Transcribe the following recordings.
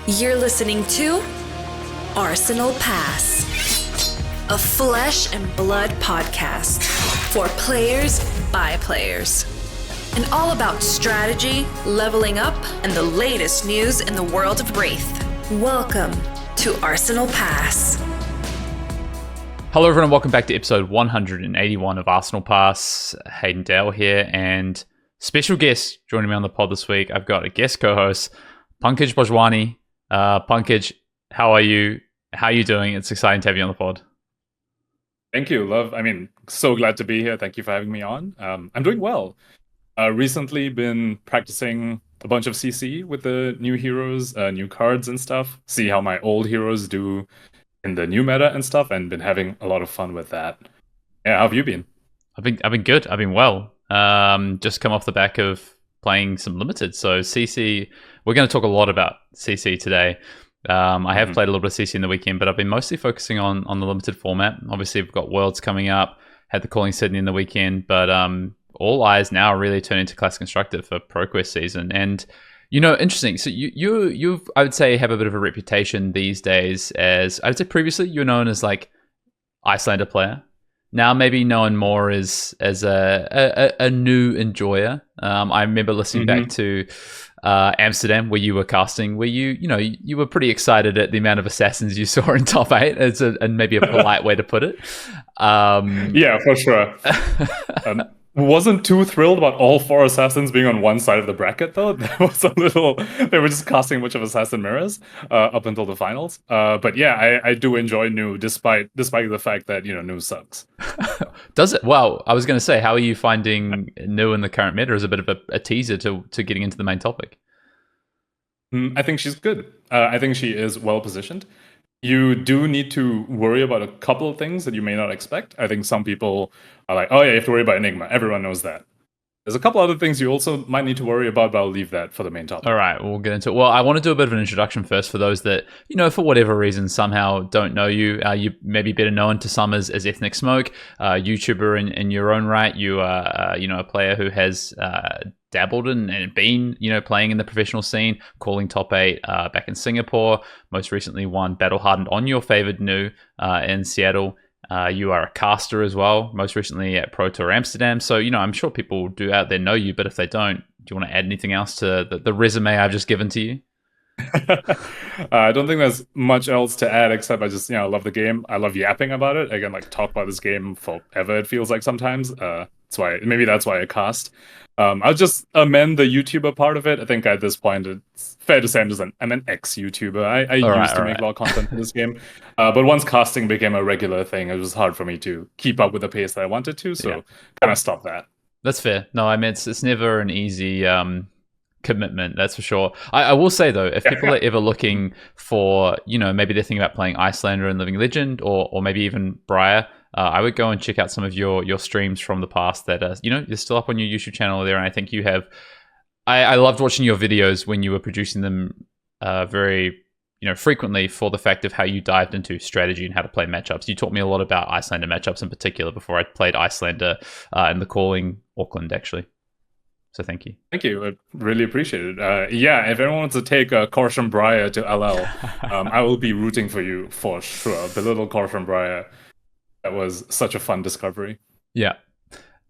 You're listening to Arsenal Pass, a flesh and blood podcast for players by players. And all about strategy, leveling up, and the latest news in the world of Wraith. Welcome to Arsenal Pass. Hello everyone, welcome back to episode 181 of Arsenal Pass. Hayden Dale here, and special guest joining me on the pod this week. I've got a guest co-host, Pankaj Bhojwani. Pankaj, how are you? How are you doing? It's exciting to have you on the pod. Thank you, love. So glad to be here. Thank you for having me on. I'm doing well. Recently been practicing a bunch of CC with the new heroes, new cards and stuff. See how my old heroes do in the new meta and stuff, and been having a lot of fun with that. Yeah, how have you been? I've been good. I've been well. Just come off the back of playing some limited. So CC, we're going to talk a lot about CC today. I have played a little bit of CC in the weekend, but I've been mostly focusing on the limited format. Obviously, we've got Worlds coming up. Had the Calling Sydney in the weekend, but all eyes now really turn into Classic Constructor for ProQuest season. And you know, interesting. So you've I would say have a bit of a reputation these days as, I would say previously you were known as like Iyslander player. Now maybe known more as a new enjoyer. I remember listening back to Amsterdam where you were casting, where you were pretty excited at the amount of assassins you saw in top 8, and maybe a polite way to put it. Yeah, for sure. Wasn't too thrilled about all 4 assassins being on one side of the bracket, though. That was a little. They were just casting a bunch of assassin mirrors up until the finals. But yeah, I do enjoy new, despite the fact that new sucks. Does it? Well, I was going to say, how are you finding new in the current meta as a bit of a teaser to getting into the main topic? I think she's good. I think she is well positioned. You do need to worry about a couple of things that you may not expect. I think some people are like, oh yeah, you have to worry about Enigma. Everyone knows that. There's a couple other things you also might need to worry about, but I'll leave that for the main topic. All right, we'll get into it. Well, I want to do a bit of an introduction first for those that, for whatever reason, somehow don't know you. You may be better known to some as EthnicSmoke, YouTuber in your own right. You are, a player who has dabbled and been, playing in the professional scene, calling top 8 back in Singapore. Most recently won Battle Hardened on your favored new in Seattle. You are a caster as well, most recently at Pro Tour Amsterdam. So, I'm sure people do out there know you, but if they don't, do you want to add anything else to the resume I've just given to you? I don't think there's much else to add, except I just, love the game. I love yapping about it. I can talk about this game forever, it feels like sometimes. That's why I cast. I'll just amend the YouTuber part of it. I think at this point it's fair to say I'm an ex-YouTuber. I used to make a lot of content for this game. But once casting became a regular thing, it was hard for me to keep up with the pace that I wanted to, so kind of stopped that. That's fair. No, I mean, it's never an easy commitment, that's for sure. I will say, though, if people are ever looking for, maybe they're thinking about playing Iyslander and Living Legend, or maybe even Briar, I would go and check out some of your streams from the past that, you're still up on your YouTube channel there. And I think you have, I loved watching your videos when you were producing them very, frequently, for the fact of how you dived into strategy and how to play matchups. You taught me a lot about Iyslander matchups in particular before I played Iyslander in the Calling Auckland, actually. So thank you. Thank you. I really appreciate it. If anyone wants to take Corsham Briar to LL, I will be rooting for you for sure. The little Corsham Briar. That was such a fun discovery. Yeah.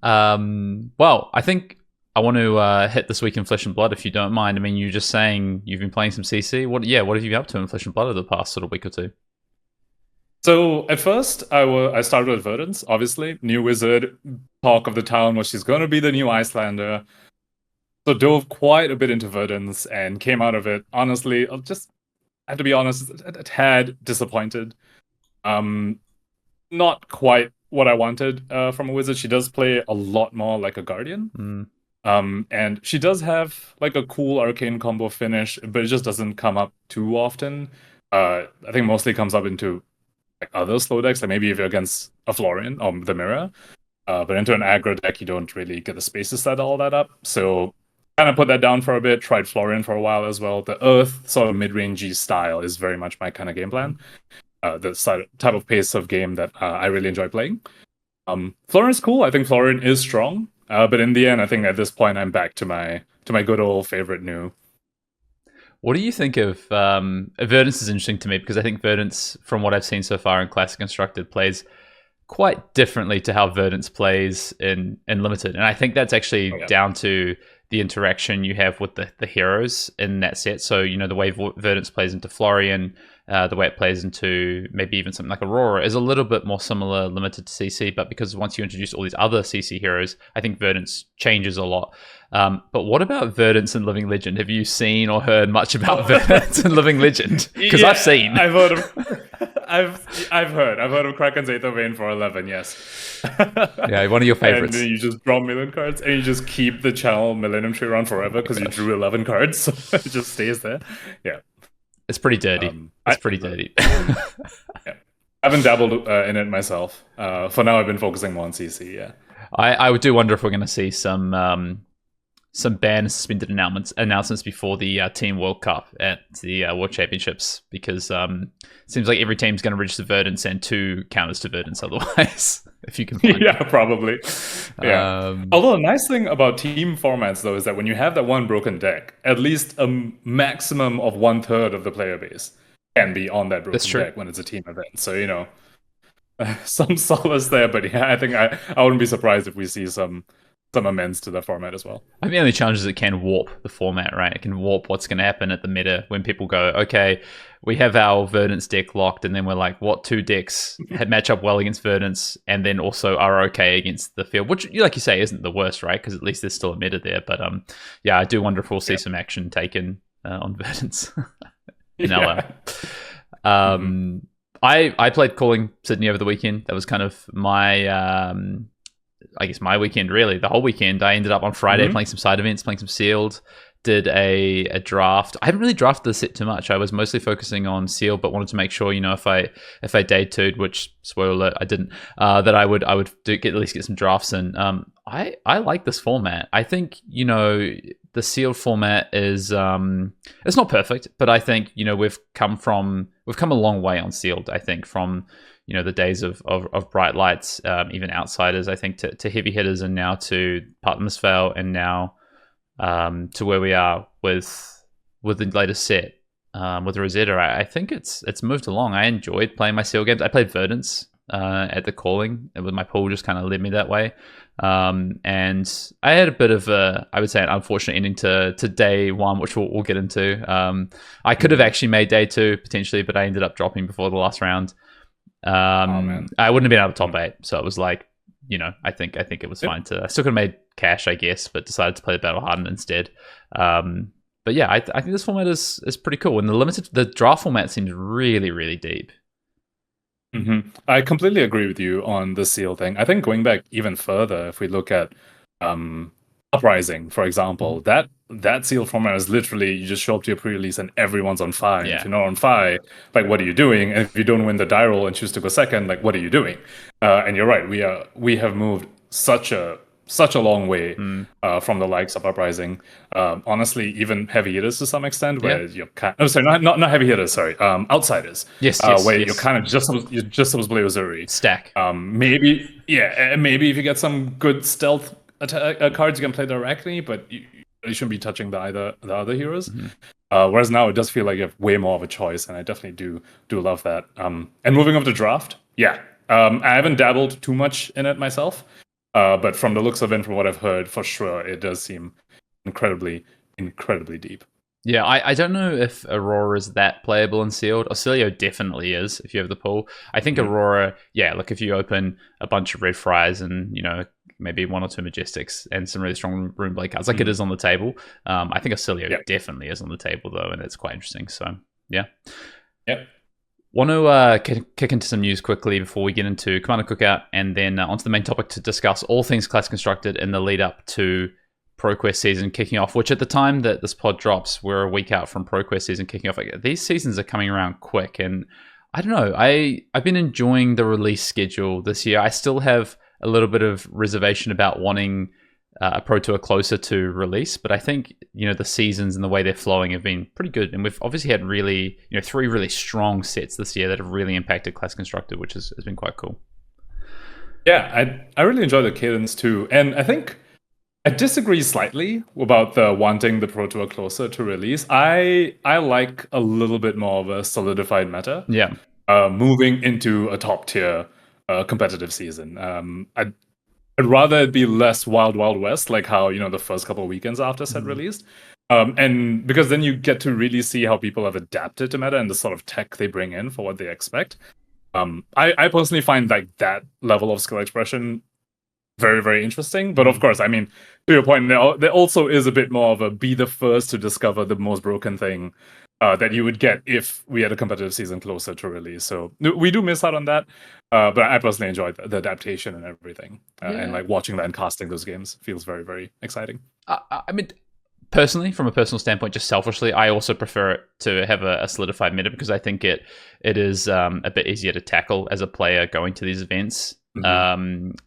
Well, I think I want to hit this week in Flesh and Blood, if you don't mind. I mean, you're just saying you've been playing some CC. What have you been up to in Flesh and Blood over the past sort of week or two? So at first, I started with Verdance, obviously. New wizard, talk of the town was she's going to be the new Iyslander. So dove quite a bit into Verdance and came out of it, honestly, I have to be honest, a tad disappointed. Not quite what I wanted from a wizard. She does play a lot more like a guardian. And she does have like a cool arcane combo finish, but it just doesn't come up too often. I think mostly comes up into like other slow decks, like maybe if you're against a Florian or the Mirror. But into an aggro deck, you don't really get the space to set all that up. So kind of put that down for a bit, tried Florian for a while as well. The Earth sort of mid-rangey style is very much my kind of game plan. The type of pace of game that I really enjoy playing. Florian's cool. I think Florian is strong. But in the end, I think at this point, I'm back to my good old favorite new. What do you think of Verdance? Is interesting to me because I think Verdance, from what I've seen so far in Classic Constructed, plays quite differently to how Verdance plays in Limited, and I think that's actually down to the interaction you have with the heroes in that set. So, the way Verdance plays into Florian, the way it plays into maybe even something like Aurora is a little bit more similar Limited to CC, but because once you introduce all these other CC heroes, I think Verdance changes a lot. But what about Verdance and Living Legend? Have you seen or heard much about Verdance and Living Legend? Because I've seen. I've heard of I've heard of Kraken's Aether Vein for 11, yes. Yeah, one of your favorites. And then you just draw million cards and you just keep the channel Millennium Tree around forever because you drew 11 cards, so it just stays there. Yeah. It's pretty dirty. It's pretty dirty. Yeah. I haven't dabbled in it myself. For now, I've been focusing more on CC, yeah. I do wonder if we're going to see some ban and suspended announcements before the Team World Cup at the World Championships, because it seems like every team's going to register Verdance and 2 counters to Verdance otherwise, if you can find Yeah, probably. Yeah. Although the nice thing about team formats, though, is that when you have that one broken deck, at least a maximum of 1/3 of the player base can be on that broken deck when it's a team event. So, some solace there, but yeah, I think I wouldn't be surprised if we see some amends to the format as well. I think the only challenge is it can warp the format, right? It can warp what's going to happen at the meta when people go, okay, we have our Verdance deck locked, and then we're like, what 2 decks match up well against Verdance and then also are okay against the field, which, like you say, isn't the worst, right? Because at least there's still a meta there. But yeah, I do wonder if we'll see some action taken on Verdance in LA. I played Calling Sydney over the weekend. That was kind of my... I guess my weekend, really. The whole weekend, I ended up on Friday playing some side events, playing some sealed, did a draft. I haven't really drafted the set too much. I was mostly focusing on sealed, but wanted to make sure, if I day two'd, which, spoiler alert, I didn't, that I would at least get some drafts in. I like this format. I think, the sealed format is it's not perfect, but I think, we've come a long way on sealed, I think, from the days of bright lights, even outsiders, I think, to heavy hitters, and now to Putnam's Fail, and now to where we are with the latest set, with Rosetta. I think it's moved along. I enjoyed playing my seal games. I played Verdance at the Calling, with my pool just kind of led me that way. And I had a bit of I would say, an unfortunate ending to day 1, which we'll get into. I could have actually made day 2 potentially, but I ended up dropping before the last round. I wouldn't have been out of top 8, so it was like, I think it was fine I still could have made cash, I guess, but decided to play the Battle Hardened instead. But yeah, I think this format is pretty cool, and the draft format seems really, really deep. I completely agree with you on the seal thing. I think going back even further, if we look at Uprising, for example, that seal format is literally, you just show up to your pre-release and everyone's on fire. If you're not on fire, like, what are you doing? And if you don't win the die roll and choose to go second, like, what are you doing? And you're right, we have moved such a long way from the likes of Uprising. Honestly, even heavy hitters to some extent, where you're not heavy hitters, sorry, outsiders. Yes, where you're kind of just supposed to play Uzuri. Stack. Maybe if you get some good stealth cards, you can play directly, but you shouldn't be touching the other heroes. Whereas now it does feel like you have way more of a choice, and I definitely do love that. And moving over to draft, I haven't dabbled too much in it myself, but from the looks of it, from what I've heard, for sure, it does seem incredibly deep. Yeah, I don't know if Aurora is that playable in sealed. Auxilio definitely is, if you have the pool. I think Aurora, look, if you open a bunch of red fries and, maybe 1 or 2 Majestics and some really strong Rune Blade cards, like it is on the table. I think Auxilio definitely is on the table, though, and it's quite interesting. So, yeah. Yep. Want to kick into some news quickly before we get into Commander Cookout, and then onto the main topic to discuss all things Classic Constructed in the lead up to ProQuest season kicking off, which at the time that this pod drops, we're a week out from ProQuest season kicking off. These seasons are coming around quick, and I don't know. I've been enjoying the release schedule this year. I still have a little bit of reservation about wanting a Pro Tour closer to release, but I think the seasons and the way they're flowing have been pretty good, and we've obviously had really 3 really strong sets this year that have really impacted Classic Constructed, which has been quite cool. Yeah, I really enjoy the cadence too, and I think I disagree slightly about the wanting the Pro Tour closer to release. I like a little bit more of a solidified meta. Yeah. Moving into a top tier competitive season. I'd rather it be less wild west, like how the first couple of weekends after set released. And because then you get to really see how people have adapted to meta and the sort of tech they bring in for what they expect. I personally find like that level of skill expression very, very interesting. But of course, I mean, to your point, there also is a bit more of a be the first to discover the most broken thing that you would get if we had a competitive season closer to release. So we do miss out on that. But I personally enjoyed the adaptation and everything. And like watching that and casting those games feels very, very exciting. I mean, personally, from a personal standpoint, just selfishly, I also prefer it to have a solidified meta because I think it is a bit easier to tackle as a player going to these events.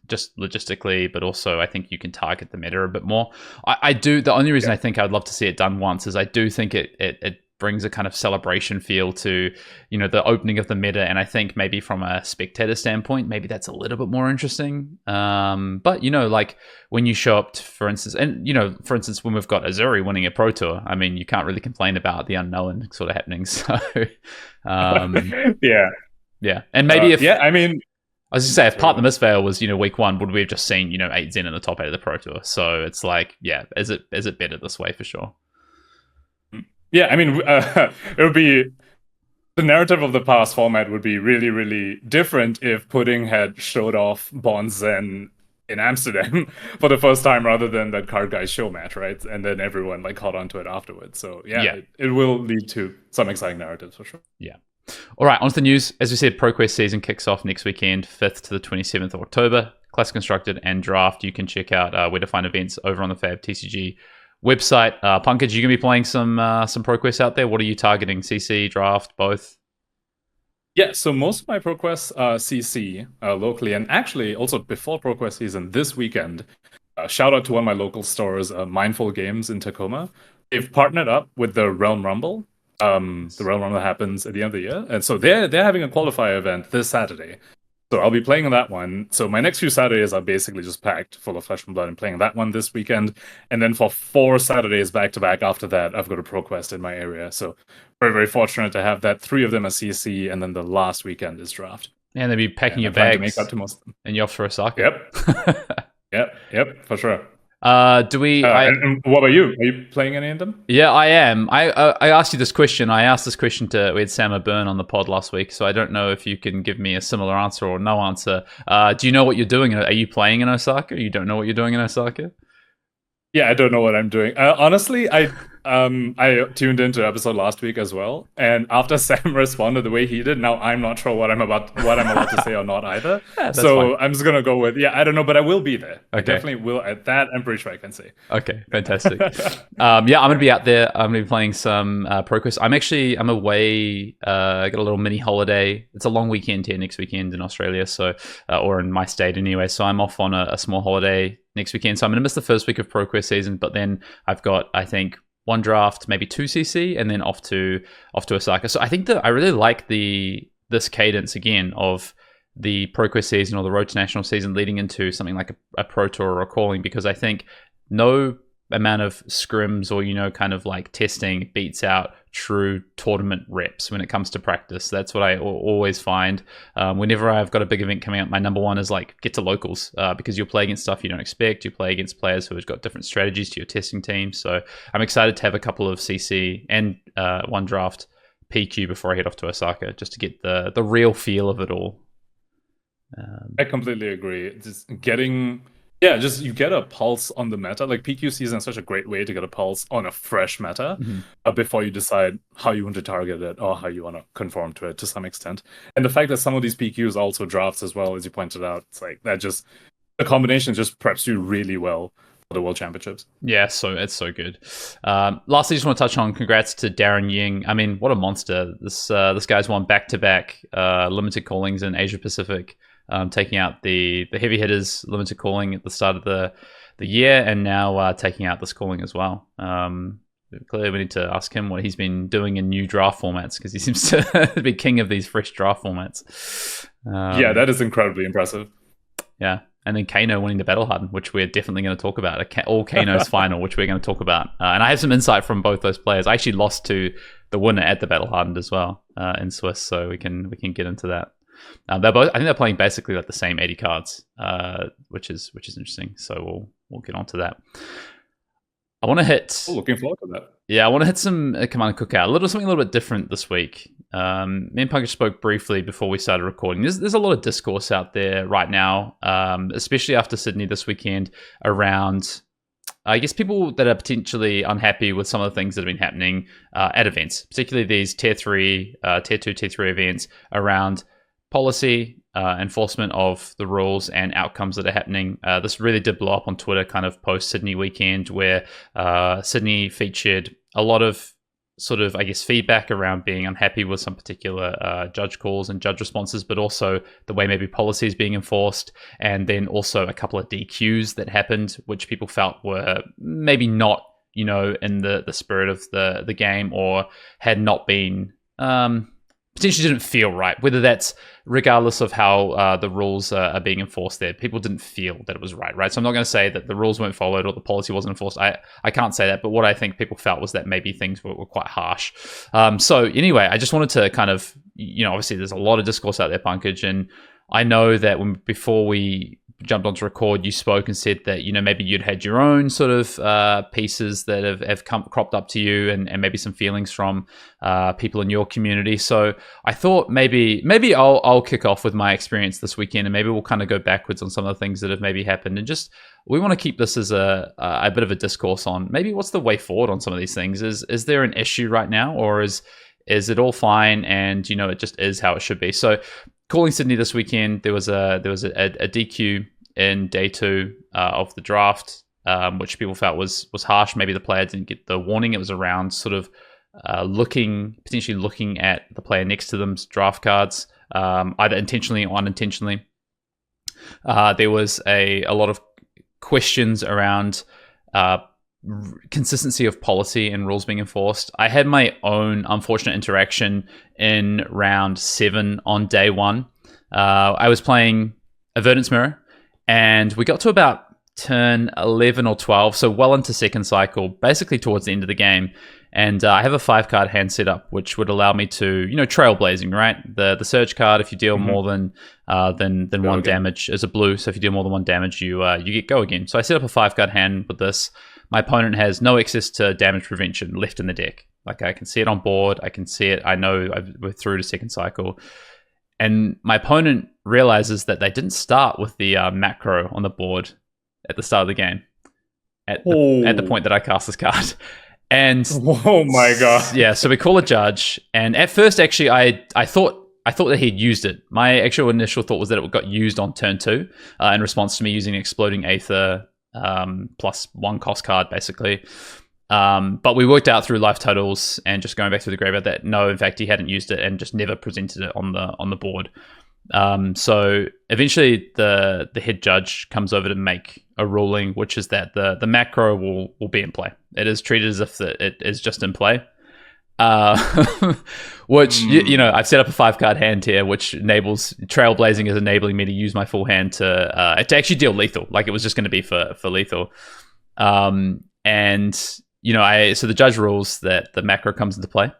Just logistically, but also I think you can target the meta a bit more. I do. The only reason I think I'd love to see it done once is I do think it brings a kind of celebration feel to the opening of the meta, and I think maybe from a spectator standpoint, maybe that's a little bit more interesting. But like when you show up, for instance, and for instance, when we've got Azuri winning a Pro Tour, I mean, you can't really complain about the unknown sort of happening. So yeah, and maybe I was going to say, if Part the Misfail was, week one, would we have just seen, 8 Zen in the top 8 of the Pro Tour? So it's like, yeah, is it better this way for sure? Yeah, I mean, it would be... The narrative of the past format would be really, really different if Pudding had showed off Bond Zen in Amsterdam for the first time rather than that Card Guy show match, right? And then everyone caught onto it afterwards. So it will lead to some exciting narratives for sure. Yeah. All right, on to the news. As we said, ProQuest season kicks off next weekend, 5th to the 27th of October. Classic Constructed and Draft. You can check out where to find events over on the Fab TCG website. Pankaj, you going to be playing some ProQuest out there? What are you targeting? CC, Draft, both? Yeah, so most of my ProQuest CC locally, and actually also before ProQuest season this weekend, shout out to one of my local stores, Mindful Games in Tacoma. They've partnered up with the Realm Rumble. The Realm Rumble happens at the end of the year, and so they're having a qualifier event this Saturday. So I'll be playing on that one. So my next few Saturdays are basically just packed full of Flesh and Blood and playing that one this weekend. And then for 4 Saturdays back to back after that, I've got a ProQuest in my area. So very, very fortunate to have that. 3 of them are CC, and then the last weekend is Draft. And they'll be packing your bags to make up to most of them. And you're off for Osaka. Yep, for sure. And what about you? Are you playing any of them? Yeah, I am. I asked you this question. I asked this question we had Sam O'Byrne on the pod last week, so I don't know if you can give me a similar answer or no answer. Do you know what you're doing? Are you playing in Osaka? You don't know what you're doing in Osaka? Yeah, I don't know what I'm doing. Honestly, I tuned into the episode last week as well, and after Sam responded the way he did, now I'm not sure what I'm allowed to say or not either. So fine. I'm just gonna go with I don't know, but I will be there. Okay. I definitely will. At that, I'm pretty sure I can say. Okay, fantastic. I'm gonna be out there. I'm gonna be playing some ProQuest. I'm away. I got a little mini holiday. It's a long weekend here next weekend in Australia, so or in my state anyway. So I'm off on a small holiday next weekend. So I'm gonna miss the first week of ProQuest season, but then I've got, I think, 1 Draft, maybe 2 CC, and then off to Osaka. So I think that I really like this cadence again of the ProQuest season or the Road to National season leading into something like a Pro Tour or a calling, because I think no amount of scrims or kind of like testing beats out true tournament reps when it comes to practice. That's what I always find. Whenever I've got a big event coming up, my number one is like get to locals, because you'll play against stuff you don't expect. You play against players who have got different strategies to your testing team. So I'm excited to have a couple of CC and 1 Draft PQ before I head off to Osaka, just to get the real feel of it all. I completely agree. You get a pulse on the meta. Like PQ season is such a great way to get a pulse on a fresh meta before you decide how you want to target it or how you want to conform to it to some extent. And the fact that some of these PQs are also drafts as well, as you pointed out, it's like that the combination just preps you really well for the World Championships. Yeah, so it's so good. Lastly, just want to touch on congrats to Darren Ying. I mean, what a monster. This guy's won back-to-back limited callings in Asia Pacific. Taking out the heavy hitters limited calling at the start of the year, and now taking out this calling as well. Clearly, we need to ask him what he's been doing in new draft formats, because he seems to be king of these fresh draft formats. That is incredibly impressive. Yeah, and then Kano winning the Battle Hardened, which we're definitely going to talk about. All Kano's final, which we're going to talk about. And I have some insight from both those players. I actually lost to the winner at the Battle Hardened as well in Swiss, so we can get into that. They're both. I think they're playing basically like the same 80 cards, which is interesting. So we'll get onto that. I want to hit. Oh, looking forward to that. Yeah, I want to hit some Command & Cookout. Something a little bit different this week. Me and Pankaj spoke briefly before we started recording. There's a lot of discourse out there right now, especially after Sydney this weekend, around, I guess, people that are potentially unhappy with some of the things that have been happening at events, particularly these Tier 3, Tier 2, Tier 3 events around policy, enforcement of the rules and outcomes that are happening. This really did blow up on Twitter kind of post-Sydney weekend, where Sydney featured a lot of sort of, I guess, feedback around being unhappy with some particular judge calls and judge responses, but also the way maybe policy is being enforced, and then also a couple of DQs that happened, which people felt were maybe not, in the spirit of the game, or had not been... potentially didn't feel right, whether that's regardless of how the rules are being enforced there. People didn't feel that it was right? So I'm not going to say that the rules weren't followed or the policy wasn't enforced. I can't say that, but what I think people felt was that maybe things were quite harsh. So anyway, I just wanted to kind of, obviously there's a lot of discourse out there, Pankaj, and I know that before we jumped onto record, you spoke and said that, maybe you'd had your own sort of pieces that have cropped up to you, and maybe some feelings from people in your community. So I thought maybe I'll kick off with my experience this weekend, and maybe we'll kind of go backwards on some of the things that have maybe happened, and just, we want to keep this as a bit of a discourse on maybe what's the way forward on some of these things. Is there an issue right now, or is it all fine, and it just is how it should be? So calling Sydney this weekend, there was a DQ in day 2 of the draft, which people felt was harsh. Maybe the player didn't get the warning. It was around sort of potentially looking at the player next to them's draft cards, either intentionally or unintentionally. There was a lot of questions around consistency of policy and rules being enforced. I had my own unfortunate interaction in round 7 on day 1. I was playing a Verdant's Mirror, and we got to about turn 11 or 12, so well into second cycle, basically towards the end of the game. And I have a 5-card hand set up, which would allow me to, trailblazing, right? The surge card, if you deal more than one damage, is a blue. So if you deal more than 1 damage, you get go again. So I set up a 5-card hand with this. My opponent has no access to damage prevention left in the deck. Like, I can see it on board. I can see it. I know we're through to second cycle. And my opponent realizes that they didn't start with the macro on the board at the start of the game, at the point that I cast this card. And oh my god. Yeah, so we call a judge. And at first, actually, I thought that he'd used it. My actual initial thought was that it got used on turn 2 in response to me using Exploding Aether plus 1 cost card, basically. But we worked out through life totals and just going back through the graveyard that no, in fact, he hadn't used it and just never presented it on the board. So eventually the head judge comes over to make a ruling, which is that the macro will be in play. It is treated as if it is just in play. Which, I've set up a 5-card hand here, which enables Trailblazing is enabling me to use my full hand to actually deal lethal. Like, it was just going to be for lethal. So the judge rules that the macro comes into play.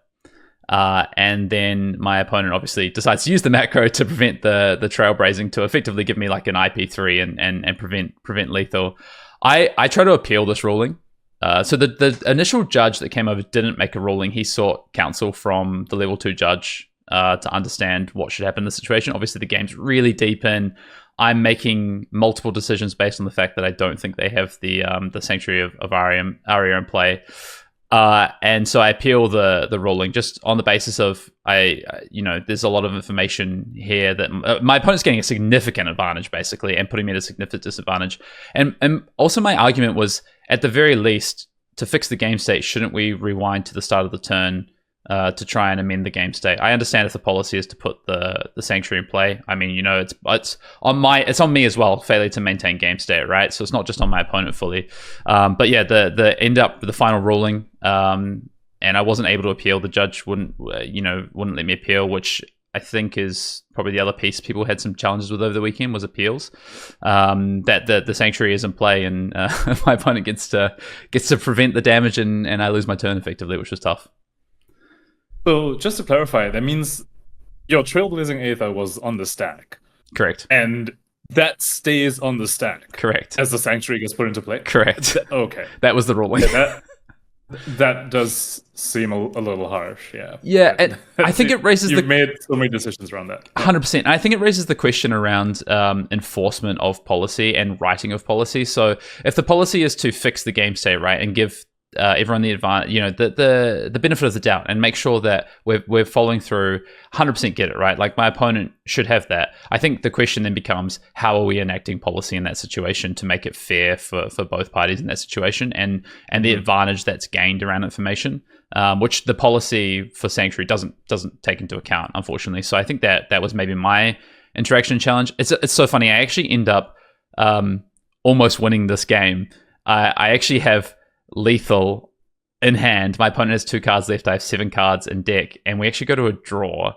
And then my opponent obviously decides to use the macro to prevent the Trailblazing to effectively give me like an IP3 and prevent lethal. I try to appeal this ruling. So the initial judge that came over didn't make a ruling. He sought counsel from the level 2 judge to understand what should happen in the situation. Obviously, the game's really deep in. I'm making multiple decisions based on the fact that I don't think they have the Sanctuary of Aria in play. And so I appeal the ruling just on the basis of there's a lot of information here that my opponent's getting a significant advantage basically and putting me at a significant disadvantage. And also my argument was, at the very least, to fix the game state, shouldn't we rewind to the start of the turn to try and amend the game state? I understand if the policy is to put the Sanctuary in play. I mean, it's on me as well, failure to maintain game state, right? So it's not just on my opponent fully. But yeah, the final ruling, and I wasn't able to appeal. The judge wouldn't let me appeal, which I think is probably the other piece people had some challenges with over the weekend was appeals. That the sanctuary is in play, and my opponent gets to prevent the damage, and I lose my turn effectively, which was tough. So just to clarify, that means your Trailblazing Aether was on the stack. Correct. And that stays on the stack. Correct. As the sanctuary gets put into play. Correct. Okay. That was the ruling. That does seem a little harsh, yeah. Yeah, and I think it raises You've made so many decisions around that. 100%. I think it raises the question around enforcement of policy and writing of policy. So if the policy is to fix the game state, right, and give everyone the advantage, the benefit of the doubt, and make sure that we're following through, 100% get it, right? Like my opponent should have that. I think the question then becomes, how are we enacting policy in that situation to make it fair for both parties in that situation, and the advantage that's gained around information, which the policy for Sanctuary doesn't take into account, unfortunately. So I think that was maybe my interaction challenge. It's so funny. I actually end up almost winning this game. I actually have lethal in hand. My opponent has 2 cards left. I have 7 cards in deck, and we actually go to a draw,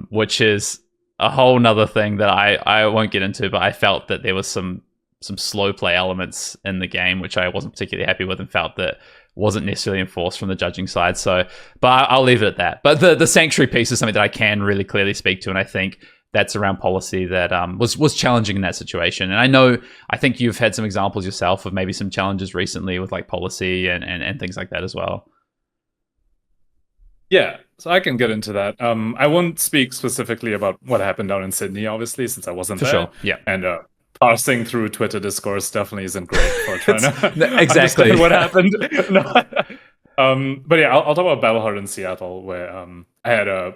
which is a whole nother thing that I won't get into, but I felt that there was some slow play elements in the game which I wasn't particularly happy with, and felt that wasn't necessarily enforced from the judging side. So, but I'll leave it at that. But the sanctuary piece is something that I can really clearly speak to, and I think that's around policy that was challenging in that situation. And I think you've had some examples yourself of maybe some challenges recently with like policy and things like that as well. Yeah, so I can get into that. I won't speak specifically about what happened down in Sydney, obviously, since I wasn't there. For sure, yeah. And parsing through Twitter discourse definitely isn't great for trying to exactly understand what happened. But yeah, I'll talk about Battle Hardened in Seattle, where I had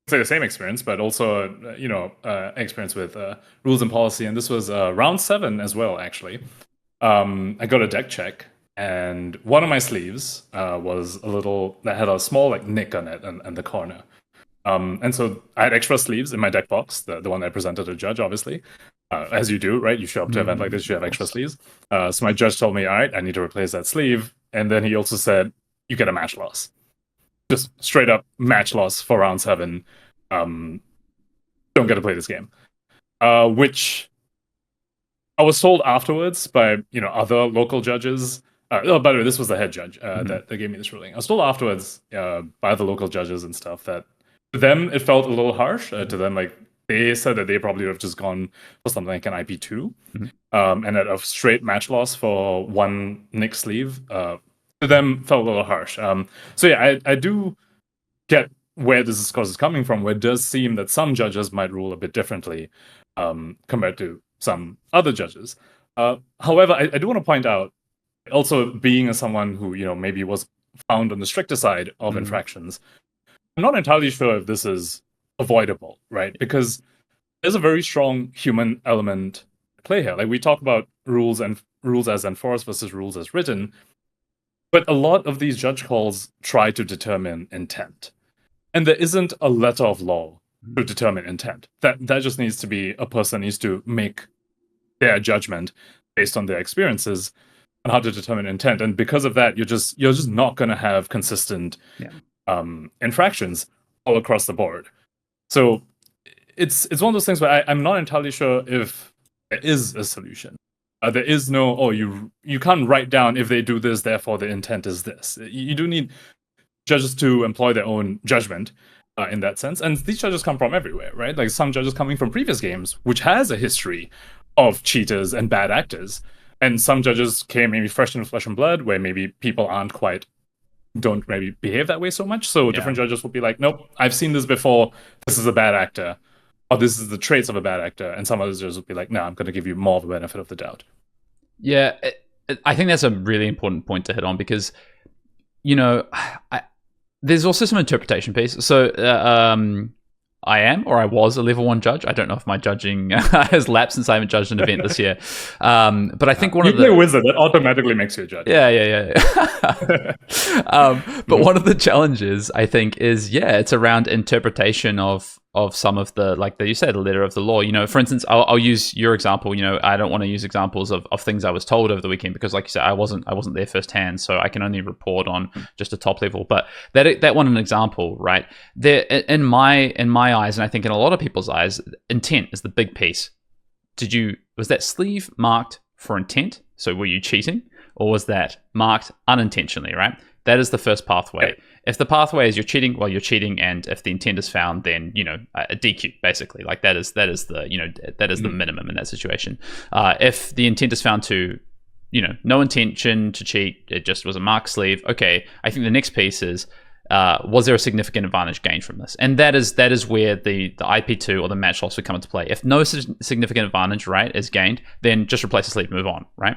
say the same experience, but also experience with rules and policy, and this was round 7 as well. Actually, I got a deck check, and one of my sleeves was that had a small like nick on it and the corner, and so I had extra sleeves in my deck box, the one I presented to the judge, obviously, as you do, right? You show up to an event like this, you have extra sleeves. So my judge told me, all right, I need to replace that sleeve, and then he also said, you get a match loss. Just straight up match loss for round 7. Don't get to play this game. Which I was told afterwards by other local judges. By the way, this was the head judge that gave me this ruling. I was told afterwards by the local judges and stuff that to them it felt a little harsh. To them, like they said that they probably would have just gone for something like an IP2, and that a straight match loss for 1 nick sleeve to them felt a little harsh. So yeah, I do get where this discourse is coming from, where it does seem that some judges might rule a bit differently compared to some other judges. However, I do want to point out, also being someone who maybe was found on the stricter side of infractions, I'm not entirely sure if this is avoidable, right? Because there's a very strong human element at play here. Like we talk about rules as enforced versus rules as written, but a lot of these judge calls try to determine intent. And there isn't a letter of law to determine intent. That just needs to be a person needs to make their judgment based on their experiences on how to determine intent. And because of that, you're just not going to have consistent infractions all across the board. So it's one of those things where I'm not entirely sure if there is a solution. There is no, you can't write down if they do this, therefore the intent is this. You do need judges to employ their own judgment in that sense. And these judges come from everywhere, right? Like some judges coming from previous games, which has a history of cheaters and bad actors. And some judges came maybe fresh in flesh and blood, where maybe people don't maybe behave that way so much. So different judges will be like, nope, I've seen this before. This is a bad actor. Or this is the traits of a bad actor. And some other judges will be like, no, I'm going to give you more of the benefit of the doubt. Yeah, I think that's a really important point to hit on, because, there's also some interpretation piece. So I was a level 1 judge. I don't know if my judging has lapsed since I haven't judged an event this year. But I think one of the... You play wizard, that automatically makes you a judge. Yeah. But one of the challenges, I think, is, it's around interpretation of some of the, like that you said, the letter of the law. For instance, I'll use your example. I don't want to use examples of things I was told over the weekend because, like you said, I wasn't there firsthand, so I can only report on just a top level. But that one, an example, right? There, in my eyes, and I think in a lot of people's eyes, intent is the big piece. Was that sleeve marked for intent? So were you cheating, or was that marked unintentionally? Right. That is the first pathway. If the pathway is you're cheating, well, you're cheating, and if the intent is found, then a DQ basically. Like that is the minimum in that situation. If the intent is found to, no intention to cheat, it just was a marked sleeve. Okay, I think the next piece is, was there a significant advantage gained from this? And that is where the IP2 or the match loss would come into play. If no significant advantage, right, is gained, then just replace the sleeve, move on, right?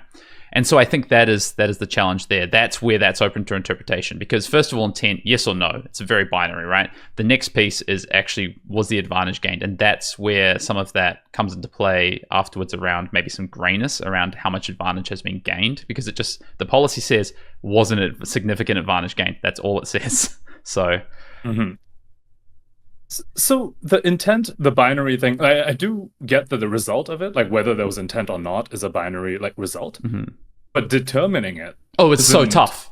And so I think that is the challenge there. That's where that's open to interpretation. Because first of all, intent, yes or no, it's a very binary, right? The next piece is actually, was the advantage gained? And that's where some of that comes into play afterwards around maybe some grayness around how much advantage has been gained. Because the policy says, wasn't it a significant advantage gained? That's all it says. So... Mm-hmm. So the intent, the binary thing, I do get that the result of it, like whether there was intent or not, is a binary result. Mm-hmm. But determining it, it's so tough.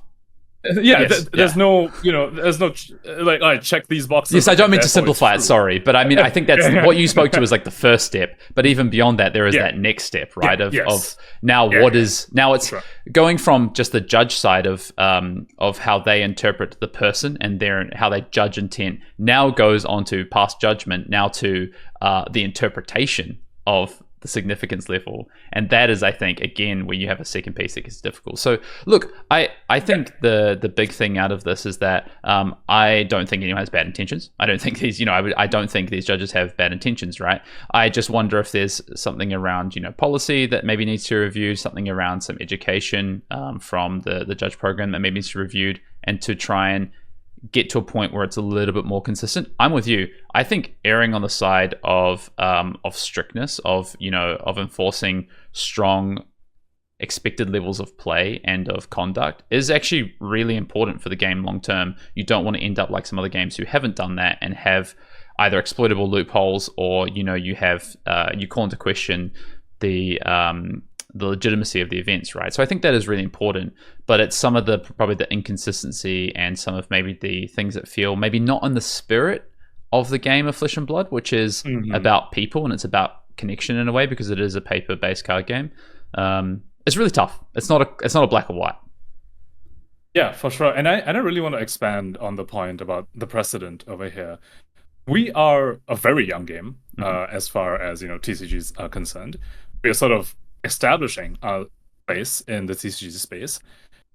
There's no, there's no all right, check these boxes. Yes, I don't mean to simplify it. Sorry, but I mean I think that's what you spoke to is like the first step. But even beyond that, there is that next step, right? Of now what is now it's going from just the judge side of how they interpret the person and how they judge intent. Now goes on to past judgment. Now to the interpretation of the significance level, and that is, I think, again, where you have a second piece that gets difficult. So look, I think the big thing out of this is that I don't think anyone has bad intentions. I don't think these, I don't think these judges have bad intentions, right? I just wonder if there's something around, policy that maybe needs to be reviewed, something around some education from the judge program that maybe needs to be reviewed, and to try and get to a point where it's a little bit more consistent. I'm with you. I think erring on the side of strictness, of enforcing strong expected levels of play and of conduct is actually really important for the game long term. You don't want to end up like some other games who haven't done that and have either exploitable loopholes, or you have you call into question the legitimacy of the events, right? So I think that is really important, but it's some of probably the inconsistency and some of maybe the things that feel maybe not in the spirit of the game of Flesh and Blood, which is about people and it's about connection in a way, because it is a paper-based card game. It's really tough. It's not a black or white. Yeah, for sure. And I don't really want to expand on the point about the precedent over here. We are a very young game as far as TCGs are concerned. We are sort of establishing our place in the TCG space.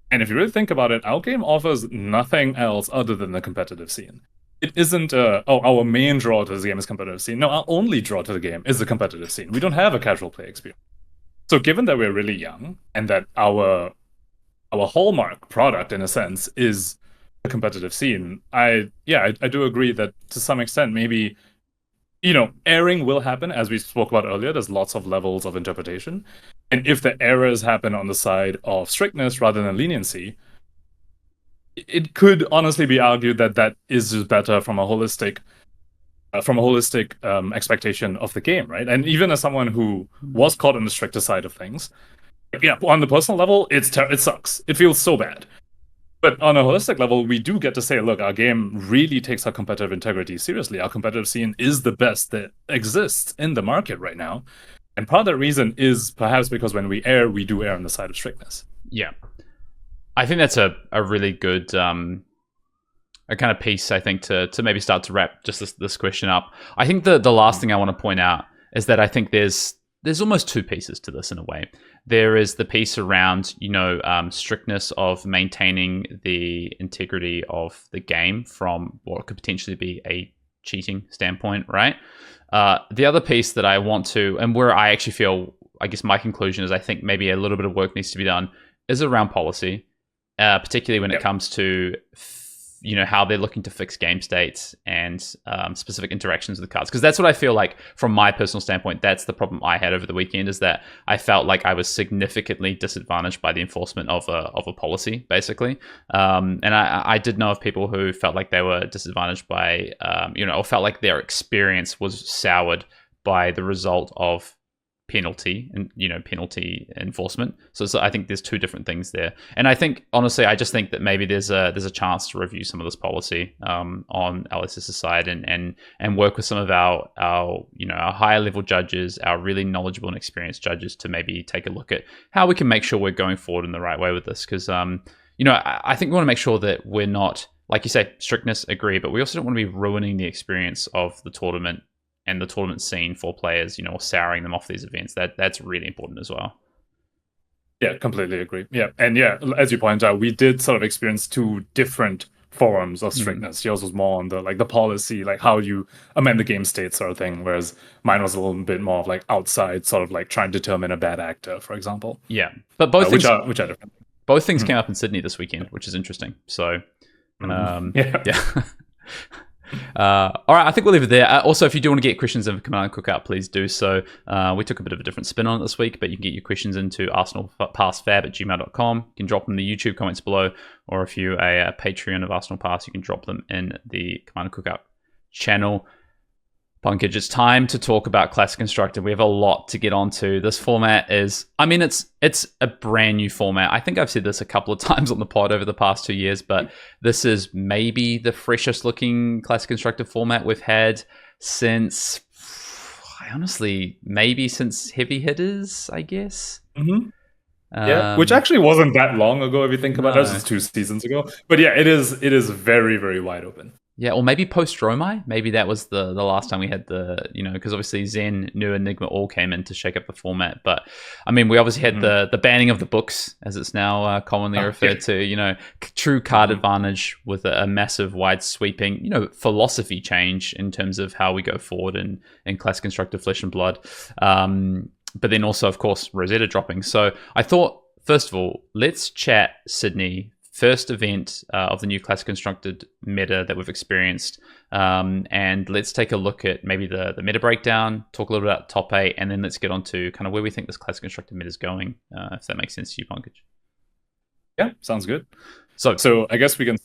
And if you really think about it, our game offers nothing else other than the competitive scene. It isn't, our main draw to the game is competitive scene. No, our only draw to the game is the competitive scene. We don't have a casual play experience. So given that we're really young and that our hallmark product, in a sense, is the competitive scene, I do agree that to some extent, maybe erring will happen, as we spoke about earlier. There's lots of levels of interpretation. And if the errors happen on the side of strictness rather than leniency, it could honestly be argued that is just better from a holistic expectation of the game, right? And even as someone who was caught on the stricter side of things, on the personal level, it sucks. It feels so bad. But on a holistic level, we do get to say, look, our game really takes our competitive integrity seriously. Our competitive scene is the best that exists in the market right now. And part of that reason is perhaps because when we do err on the side of strictness. Yeah. I think that's a really good a kind of piece, I think, to maybe start to wrap just this question up. I think the last thing I want to point out is that I think there's almost two pieces to this in a way. There is the piece around, strictness of maintaining the integrity of the game from what could potentially be a cheating standpoint, right? The other piece that I want to, and where I actually feel, I guess my conclusion is I think maybe a little bit of work needs to be done, is around policy, particularly when it comes to, how they're looking to fix game states and specific interactions with the cards. Because that's what I feel like from my personal standpoint, that's the problem I had over the weekend, is that I felt like I was significantly disadvantaged by the enforcement of a policy, basically. And I did know of people who felt like they were disadvantaged by, or felt like their experience was soured by the result of penalty enforcement. So I think there's two different things there, and I think honestly I just think that maybe there's a chance to review some of this policy on LSS's side and work with some of our higher level judges, our really knowledgeable and experienced judges, to maybe take a look at how we can make sure we're going forward in the right way with this. Because I think we want to make sure that we're not, like you say, strictness, agree, but we also don't want to be ruining the experience of the tournament and the tournament scene for players, or souring them off these events. That's really important as well. Yeah, completely agree. Yeah, and as you point out, we did sort of experience two different forms of strictness. Yours was more on the policy, like how you amend the game state sort of thing, whereas mine was a little bit more of like outside, sort of like trying to determine a bad actor, for example. Yeah, but both things, which are different. Both things came up in Sydney this weekend, which is interesting. So, yeah. All right, I think we'll leave it there. Also, if you do want to get questions in for Command Cookout, please do so. We took a bit of a different spin on it this week, but you can get your questions into arsenalpassfab@gmail.com. You can drop them in the YouTube comments below, or if you're a Patreon of Arsenal Pass, you can drop them in the Command Cookout channel. Pankaj, it's time to talk about Classic Constructed. We have a lot to get onto. This format is, it's a brand new format. I think I've said this a couple of times on the pod over the past 2 years, but this is maybe the freshest looking Classic Constructed format we've had since, maybe since Heavy Hitters, I guess. Which actually wasn't that long ago if you think about it. It was 2 seasons ago. But yeah, it is very, very wide open. Yeah, or maybe post-Romi. Maybe that was the last time we had because obviously Zen, New Enigma all came in to shake up the format. But, we obviously had the banning of the books, as it's now commonly referred to, true card advantage with a massive, wide sweeping, philosophy change in terms of how we go forward in Classic Constructed Flesh and Blood. But then also, of course, Rosetta dropping. So I thought, first of all, let's chat Sydney. First event of the new Classic Constructed meta that we've experienced. And let's take a look at maybe the meta breakdown, talk a little bit about top 8, and then let's get on to kind of where we think this Classic Constructed meta is going, if that makes sense to you, Pankaj. Yeah, sounds good. So I guess we can...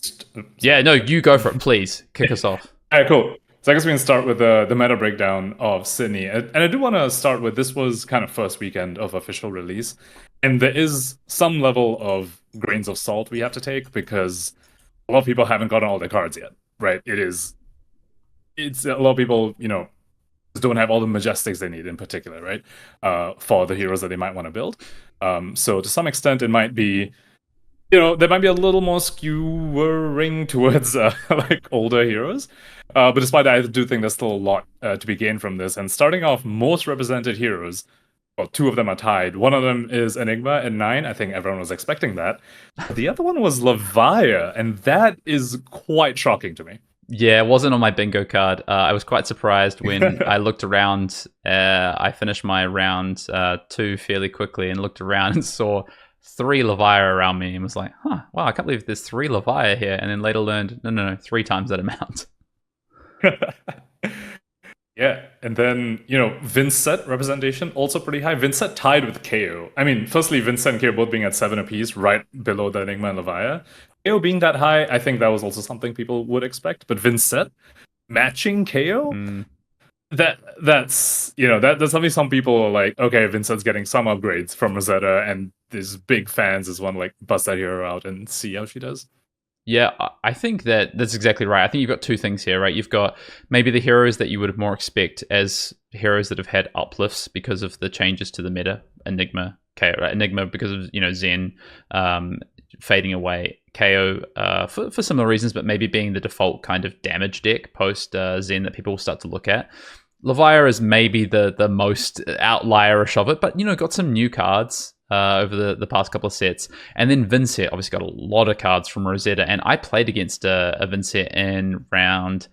you go for it, please. Kick us off. All right, cool. So I guess we can start with the meta breakdown of Sydney. And I do want to start with, this was kind of first weekend of official release. And there is some level of grains of salt we have to take, because a lot of people haven't gotten all their cards yet, right? It's a lot of people, don't have all the Majestics they need in particular, right? For the heroes that they might want to build. So to some extent, it might be, there might be a little more skewering towards like older heroes. But despite that, I do think there's still a lot to be gained from this. And starting off, most represented heroes, well, 2 of them are tied. One of them is Enigma at 9. I think everyone was expecting that. The other one was Levia, and that is quite shocking to me. Yeah, it wasn't on my bingo card. I was quite surprised when I looked around. I finished my round 2 fairly quickly and looked around and saw 3 Levia around me and was like, wow, I can't believe there's 3 Levia here. And then later learned, no, 3 times that amount. Yeah, and then, Vincent representation, also pretty high. Vincent tied with KO. Firstly, Vincent and KO both being at 7 apiece, right below the Enigma and Levia. KO being that high, I think that was also something people would expect. But Vincent matching KO? That's something some people are like, okay, Vincent's getting some upgrades from Rosetta, and these big fans just want to like bust that hero out and see how she does. Yeah, I think that's exactly right. I think you've got 2 things here, right? You've got maybe the heroes that you would more expect as heroes that have had uplifts because of the changes to the meta. Enigma, KO, right? Enigma because of Zen fading away. KO for similar reasons, but maybe being the default kind of damage deck post Zen that people will start to look at. Levia is maybe the most outlierish of it, but got some new cards over the past couple of sets. And then Vincent obviously got a lot of cards from Rosetta, and I played against a Vincent in round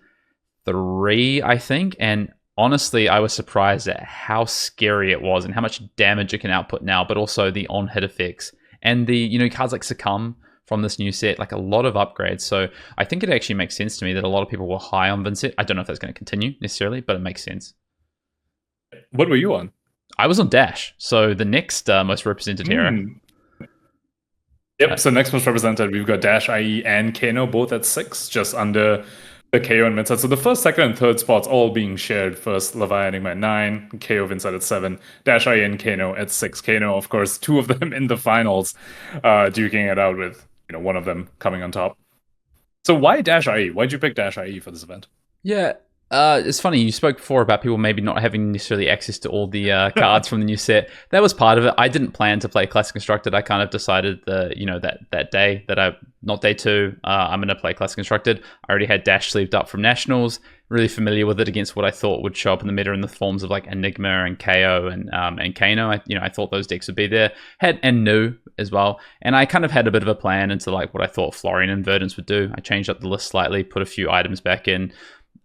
3, I think, and honestly, I was surprised at how scary it was and how much damage it can output now, but also the on-hit effects. And the cards like Succumb from this new set, like a lot of upgrades. So I think it actually makes sense to me that a lot of people were high on Vincent. I don't know if that's going to continue necessarily, but it makes sense. What were you on? I was on Dash, so the next most represented hero. Yep, so next most represented, we've got Dash, IE, and Kano, both at 6, just under the KO and Vincent. So the first, second, and third spots all being shared. First, Levi Enigma at 9, KO Vincent at 7, Dash, IE, and Kano at 6. Kano, of course, 2 of them in the finals, duking it out with one of them coming on top. So why Dash IE? Why'd you pick Dash IE for this event? Yeah, it's funny, you spoke before about people maybe not having necessarily access to all the cards from the new set. That was part of it. I didn't plan to play Classic Constructed. I kind of decided that day that not day 2, I'm going to play Classic Constructed. I already had Dash sleeved up from Nationals, really familiar with it against what I thought would show up in the meta in the forms of like Enigma and KO and Kano. I thought those decks would be there. And Nu as well. And I kind of had a bit of a plan into like what I thought Florian and Verdance would do. I changed up the list slightly, put a few items back in.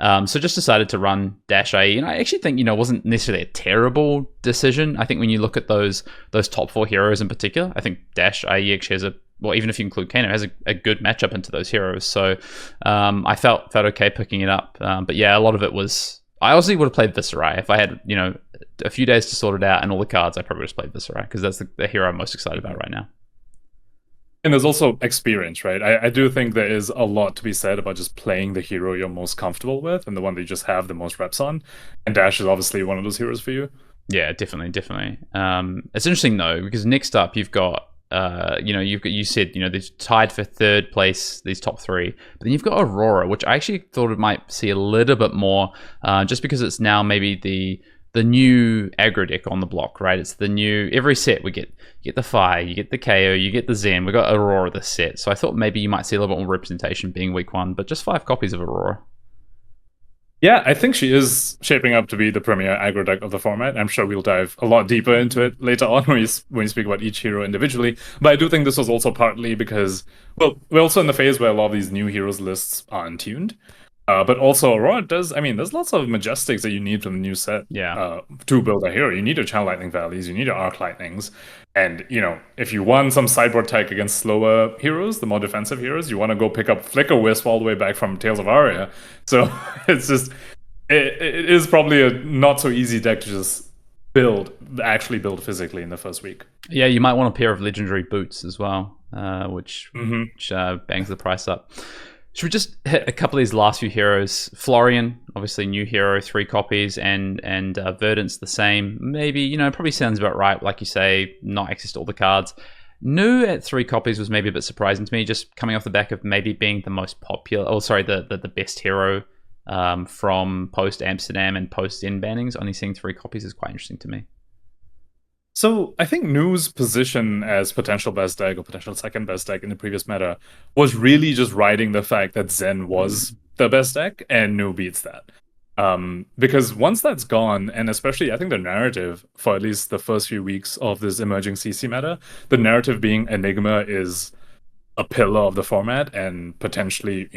So just decided to run Dash IE, and I actually think it wasn't necessarily a terrible decision. I think when you look at those top 4 heroes in particular, I think Dash IE actually has even if you include Kano, has a good matchup into those heroes. So I felt okay picking it up. But yeah, a lot of it was, I honestly would have played Viserai if I had a few days to sort it out and all the cards. I probably would have played Viserai because that's the hero I'm most excited about right now. And there's also experience, right? I do think there is a lot to be said about just playing the hero you're most comfortable with and the one that you just have the most reps on. And Dash is obviously one of those heroes for you. Yeah, definitely. It's interesting though, because next up you've got, you said, they're tied for 3rd place, these top 3. But then you've got Aurora, which I actually thought it might see a little bit more, just because it's now maybe the new aggro deck on the block, right? It's the new, every set we get the Fire, you get the KO, you get the Zen. We got Aurora this set. So I thought maybe you might see a little bit more representation being week 1, but just 5 copies of Aurora. Yeah, I think she is shaping up to be the premier aggro deck of the format. I'm sure we'll dive a lot deeper into it later on when we speak about each hero individually. But I do think this was also partly because, well, we're also in the phase where a lot of these new heroes lists are untuned. But also Aurora there's lots of Majestics that you need from the new set to build a hero. You need your Channel Lightning Valleys, you need your Arc Lightnings. And, if you want some sideboard tech against slower heroes, the more defensive heroes, you want to go pick up Flicker Wisp all the way back from Tales of Aria. So it's just, it is probably a not so easy deck to just actually build physically in the first week. Yeah, you might want a pair of Legendary Boots as well, which bangs the price up. Should we just hit a couple of these last few heroes? Florian, obviously new hero, 3 copies, and Verdance the same. Maybe, probably sounds about right. Like you say, not access to all the cards. Nu at 3 copies was maybe a bit surprising to me, just coming off the back of maybe being the most popular, the best hero from post Amsterdam and post Zen bannings. Only seeing 3 copies is quite interesting to me. So I think Nu's position as potential best deck or potential second best deck in the previous meta was really just riding the fact that Zen was the best deck and Nu beats that. Because once that's gone, and especially I think the narrative for at least the first few weeks of this emerging CC meta, the narrative being Enigma is a pillar of the format and potentially,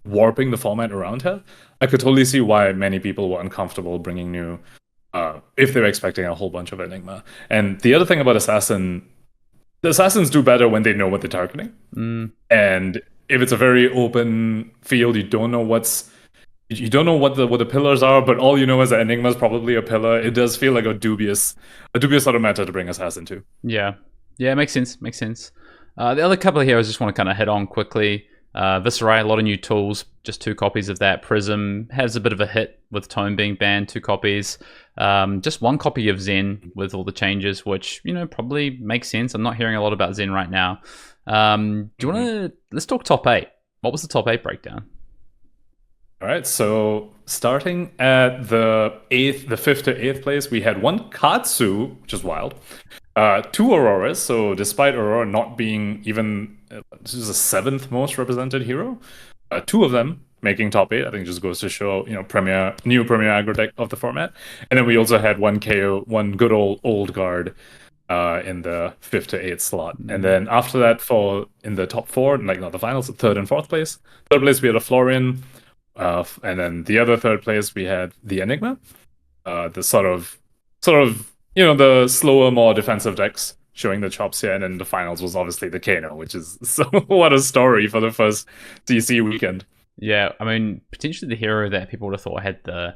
warping the format around her, I could totally see why many people were uncomfortable bringing Nu if they're expecting a whole bunch of Enigma. And the other thing about the Assassins do better when they know what they're targeting. And if it's a very open field, you don't know what the pillars are, but all you know is that Enigma is probably a pillar. It does feel like a dubious sort of meta to bring Assassin to. Yeah, it makes sense. The other couple of heroes I just want to kind of hit on quickly. Viserai, a lot of new tools, just 2 copies of that. Prism has a bit of a hit with Tome being banned, 2 copies. Just 1 copy of Zen with all the changes, which, probably makes sense. I'm not hearing a lot about Zen right now. Do you want to, let's talk top 8. What was the top 8 breakdown? All right, so starting at the 5th to 8th place, we had 1 Katsu, which is wild. 2 Auroras, so despite Aurora not being even, this is the 7th most represented hero, 2 of them making top 8, I think just goes to show, new premier aggro deck of the format. And then we also had 1 KO, 1 good old guard in the 5th to 8th slot. And then after that, in the top 4, not the finals, 3rd and 4th place. 3rd place, we had a Florian, and then the other 3rd place, we had the Enigma, the sort of the slower, more defensive decks showing the chops here, and then the finals was obviously the Kano, which is so what a story for the first CC weekend. Yeah, I mean, potentially the hero that people would have thought had the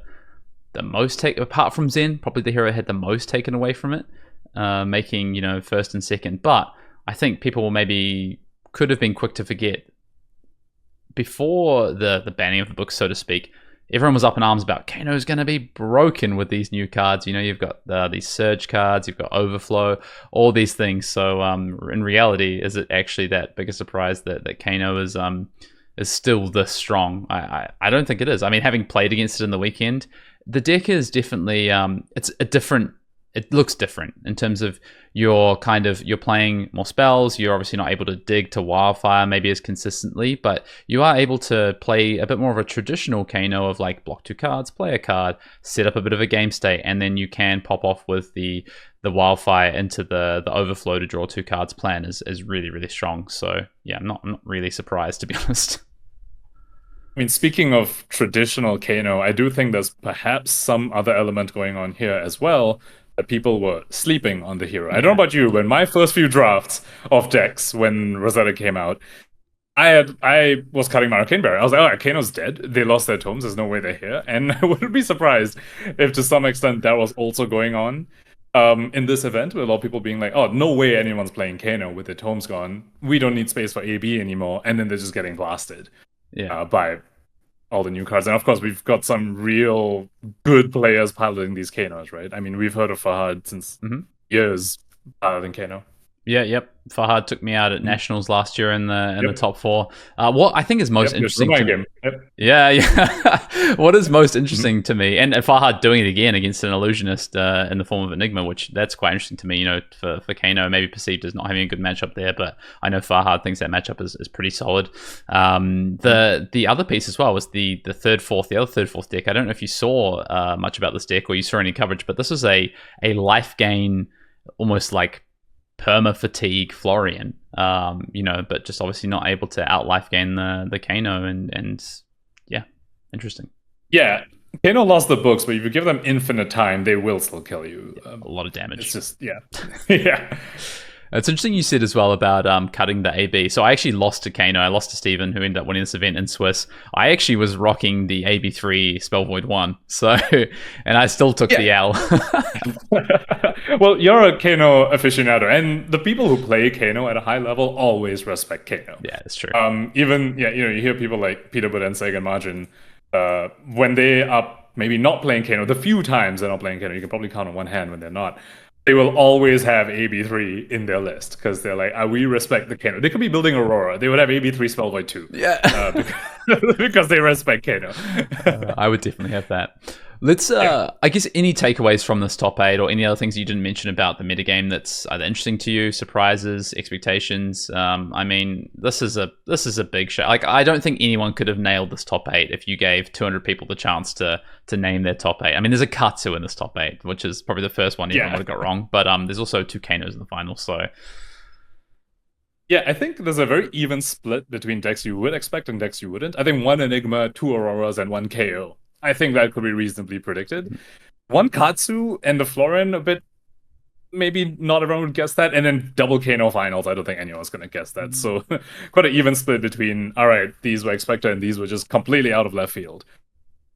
most take, apart from Zen, probably the hero had the most taken away from it, making, first and second. But I think people maybe could have been quick to forget before the banning of the book, so to speak. Everyone was up in arms about Kano's going to be broken with these new cards. You've got these surge cards, you've got overflow, all these things. So in reality, is it actually that big a surprise that Kano is still this strong? I don't think it is. I mean, having played against it in the weekend, the deck is definitely it looks different in terms of you're playing more spells. You're obviously not able to dig to Wildfire maybe as consistently, but you are able to play a bit more of a traditional Kano of like block 2 cards, play a card, set up a bit of a game state, and then you can pop off with the Wildfire into the overflow to draw 2 cards plan is really, really strong. So yeah, I'm not really surprised, to be honest. I mean, speaking of traditional Kano, I do think there's perhaps some other element going on here as well, that people were sleeping on the hero. I don't know about you, but my first few drafts of decks when Rosetta came out, I was cutting my Arcane Barrier. I was like, oh, Kano's dead. They lost their tomes. There's no way they're here. And I wouldn't be surprised if to some extent that was also going on in this event, with a lot of people being like, oh, no way anyone's playing Kano with their tomes gone. We don't need space for AB anymore. And then they're just getting blasted by all the new cards. And of course, we've got some real good players piloting these Kanos, right? I mean, we've heard of Fahad since years piloting Kano. Yep. Fahad took me out at Nationals last year in the top 4. What I think is most interesting to me, what is most interesting to me, and Fahad doing it again against an illusionist in the form of Enigma, which that's quite interesting to me. For Kano, maybe perceived as not having a good matchup there, but I know Fahad thinks that matchup is pretty solid. The other piece as well was the other third fourth deck. I don't know if you saw much about this deck or you saw any coverage, but this was a life gain, almost like perma fatigue Florian, but just obviously not able to out life gain the Kano, and yeah, interesting. Yeah, Kano lost the books, but if you give them infinite time, they will still kill you. A lot of damage. It's just yeah. It's interesting you said as well about cutting the AB. So I actually lost to Kano. I lost to Steven, who ended up winning this event in Swiss. I actually was rocking the AB3 Spell Void 1. So, and I still took the L. Well, you're a Kano aficionado, and the people who play Kano at a high level always respect Kano. Yeah, that's true. You hear people like Peter Budenseg and Margin, when they are maybe not playing Kano, the few times they're not playing Kano, you can probably count on one hand when they're not. They will always have AB3 in their list because they're like, we respect the Kano. They could be building Aurora. They would have AB3 Spell Void 2. Yeah. Because they respect Kano. I would definitely have that. Let's, I guess, any takeaways from this top 8 or any other things you didn't mention about the metagame that's either interesting to you, surprises, expectations? I mean, this is a big show. Like, I don't think anyone could have nailed this top 8 if you gave 200 people the chance to name their top 8. I mean, there's a Katsu in this top 8, which is probably the first one everyone would have got wrong. But there's also 2 Kanos in the final, so... Yeah, I think there's a very even split between decks you would expect and decks you wouldn't. I think 1 Enigma, 2 Auroras, and 1 KO. I think that could be reasonably predicted. 1 Katsu and the Florian a bit, maybe not everyone would guess that. And then double Kano finals, I don't think anyone's going to guess that. So quite an even split between, all right, these were expected and these were just completely out of left field.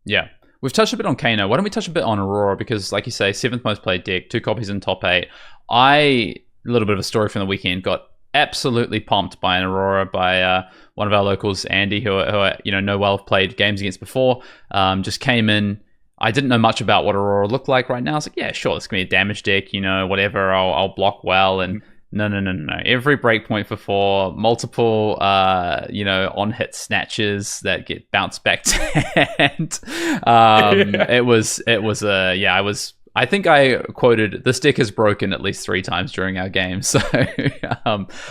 Yeah. We've touched a bit on Kano. Why don't we touch a bit on Aurora? Because like you say, 7th most played deck, 2 copies in top 8. A little bit of a story from the weekend, got absolutely pumped by an Aurora by one of our locals, Andy, who know well, have played games against before. Just came in. I didn't know much about what Aurora looked like right now. I was like, yeah, sure, it's gonna be a damage deck, whatever. I'll block well. And no. Every breakpoint for 4, multiple on hit snatches that get bounced back to hand. I think I quoted, "This deck is broken" at least 3 times during our game. So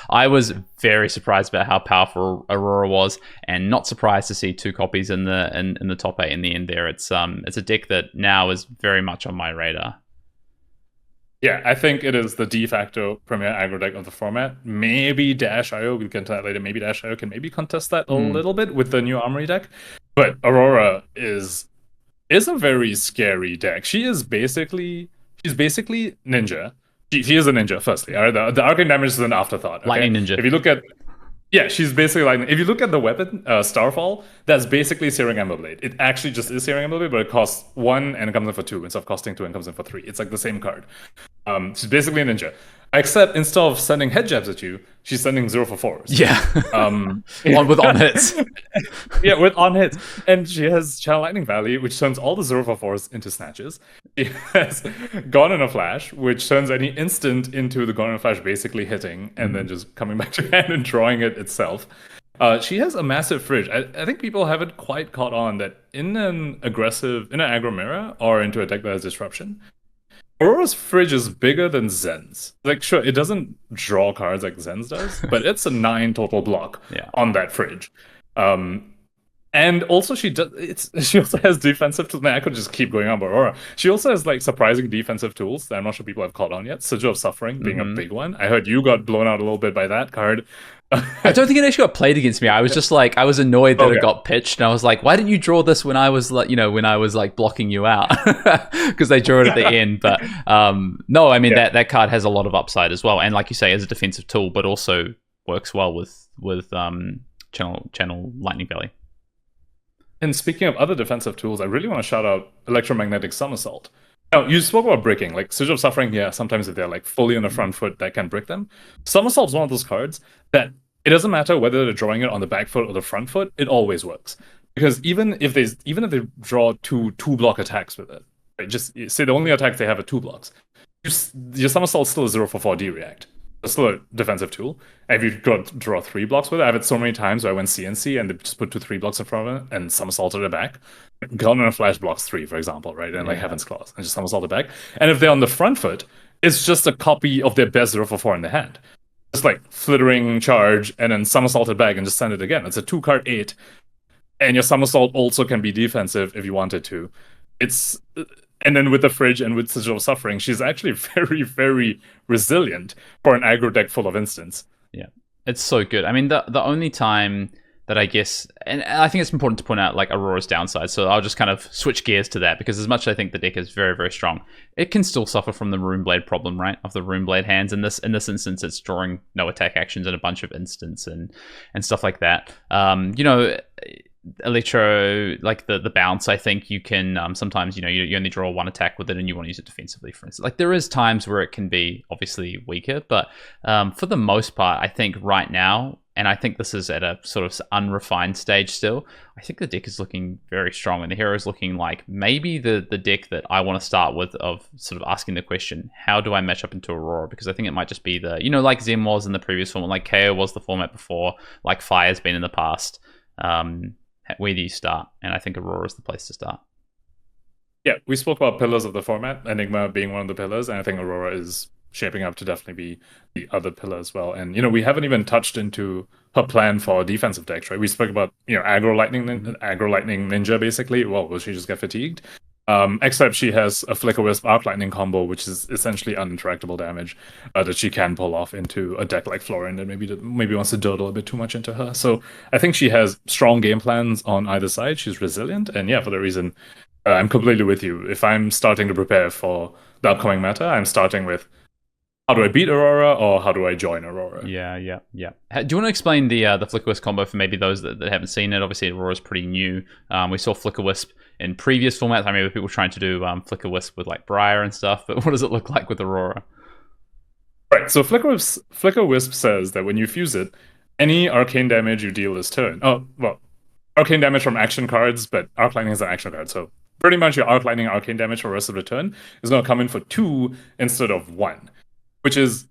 I was very surprised about how powerful Aurora was, and not surprised to see 2 copies in the top 8 in the end. There, it's a deck that now is very much on my radar. Yeah, I think it is the de facto premier aggro deck of the format. Maybe Dash.io, we'll get into that later. Maybe Dash.io can maybe contest that a little bit with the new Armory deck, but Aurora is a very scary deck. She's basically Ninja, She is a ninja, firstly. All right? The arcane damage is an afterthought. Okay? Lightning ninja. If you look at she's basically like, if you look at the weapon, Starfall, that's basically Searing Emberblade. It actually just is Searing Emberblade, but it costs 1 and it comes in for 2 instead of costing 2 and comes in for 3. It's like the same card. She's basically a ninja. Except instead of sending head jabs at you, she's sending 0 for 4s. Yeah. With on hits. Yeah, with on hits. And she has Channel Lightning Valley, which turns all the 0 for 4s into snatches. She has Gone in a Flash, which turns any instant into the Gone in a Flash basically hitting and then just coming back to hand and drawing it itself. She has a massive fridge. I think people haven't quite caught on that in an aggro mirror or into a deck that has disruption, Aurora's fridge is bigger than Zen's. Like, sure, it doesn't draw cards like Zen's does, but it's a 9 total block on that fridge. And also she also has defensive tools. Man, I could just keep going on about Aurora. She also has like surprising defensive tools that I'm not sure people have caught on yet. Sigil of Suffering being a big one. I heard you got blown out a little bit by that card. I don't think it actually got played against me. I was just like, I was annoyed that it got pitched, and I was like, why didn't you draw this when I was like, when I was like blocking you out? Because they drew it at the end. But no, I mean that card has a lot of upside as well, and like you say, as a defensive tool, but also works well with Channel Lightning Valley. And speaking of other defensive tools, I really want to shout out Electromagnetic Somersault. Now, you spoke about bricking, like Sigil of Suffering, sometimes if they're like fully on the front foot, that can brick them. Somersault's one of those cards that it doesn't matter whether they're drawing it on the back foot or the front foot, it always works. Because even if they draw two block attacks with it, right? Just say the only attacks they have are 2 blocks, your Somersault's still a 0 for 4D react. It's still a defensive tool. And if you draw 3 blocks with it, I have it so many times where I went CNC and they just put 2-3 blocks in front of it and somersaulted it back. Gone in a Flash blocks 3, for example, right? And like Heaven's Claws, and just somersault it back. And if they're on the front foot, it's just a copy of their best 0 for 4 in the hand. Just like Flittering Charge and then somersault it back and just send it again. It's a 2-card 8. And your somersault also can be defensive if you wanted to. And then with the fridge and with Sigil of Suffering, she's actually very, very resilient for an aggro deck full of instants. Yeah, it's so good. I mean, the only time that I guess, and I think it's important to point out like Aurora's downside, so I'll just kind of switch gears to that, because as much as I think the deck is very, very strong, it can still suffer from the Runeblade problem, right? Of the Runeblade hands. In this instance, it's drawing no attack actions and a bunch of instants and stuff like that. Electro, like the bounce, I think you can sometimes you only draw 1 attack with it and you want to use it defensively, for instance. Like there is times where it can be obviously weaker, but for the most part, I think right now, and I think this is at a sort of unrefined stage still, I think the deck is looking very strong, and the hero is looking like maybe the deck that I want to start with, of sort of asking the question, how do I match up into Aurora? Because I think it might just be the, like Zem was in the previous format, like KO was the format before, like Fire's been in the past. Where do you start? And I think Aurora is the place to start. Yeah, we spoke about pillars of the format, Enigma being one of the pillars, and I think Aurora is shaping up to definitely be the other pillar as well. And, we haven't even touched into her plan for defensive decks, right? We spoke about, aggro lightning ninja, basically. Well, will she just get fatigued? Except she has a Flicker Wisp Arc Lightning combo, which is essentially uninteractable damage that she can pull off into a deck like Florin that maybe wants to dawdle a bit too much into her. So I think she has strong game plans on either side. She's resilient, and for that reason, I'm completely with you. If I'm starting to prepare for the upcoming meta, I'm starting with how do I beat Aurora or how do I join Aurora? Yeah. Do you want to explain the Flicker Wisp combo for maybe those that haven't seen it? Obviously, Aurora's pretty new. We saw Flicker Wisp in previous formats. I remember people trying to do Flicker Wisp with like Briar and stuff, but what does it look like with Aurora? Right, so Flicker Wisp says that when you fuse it, any arcane damage you deal this turn. Oh, well, arcane damage from action cards, but Arc Lightning is an action card, so pretty much your Arc Lightning arcane damage for the rest of the turn is going to come in for 2 instead of 1, which is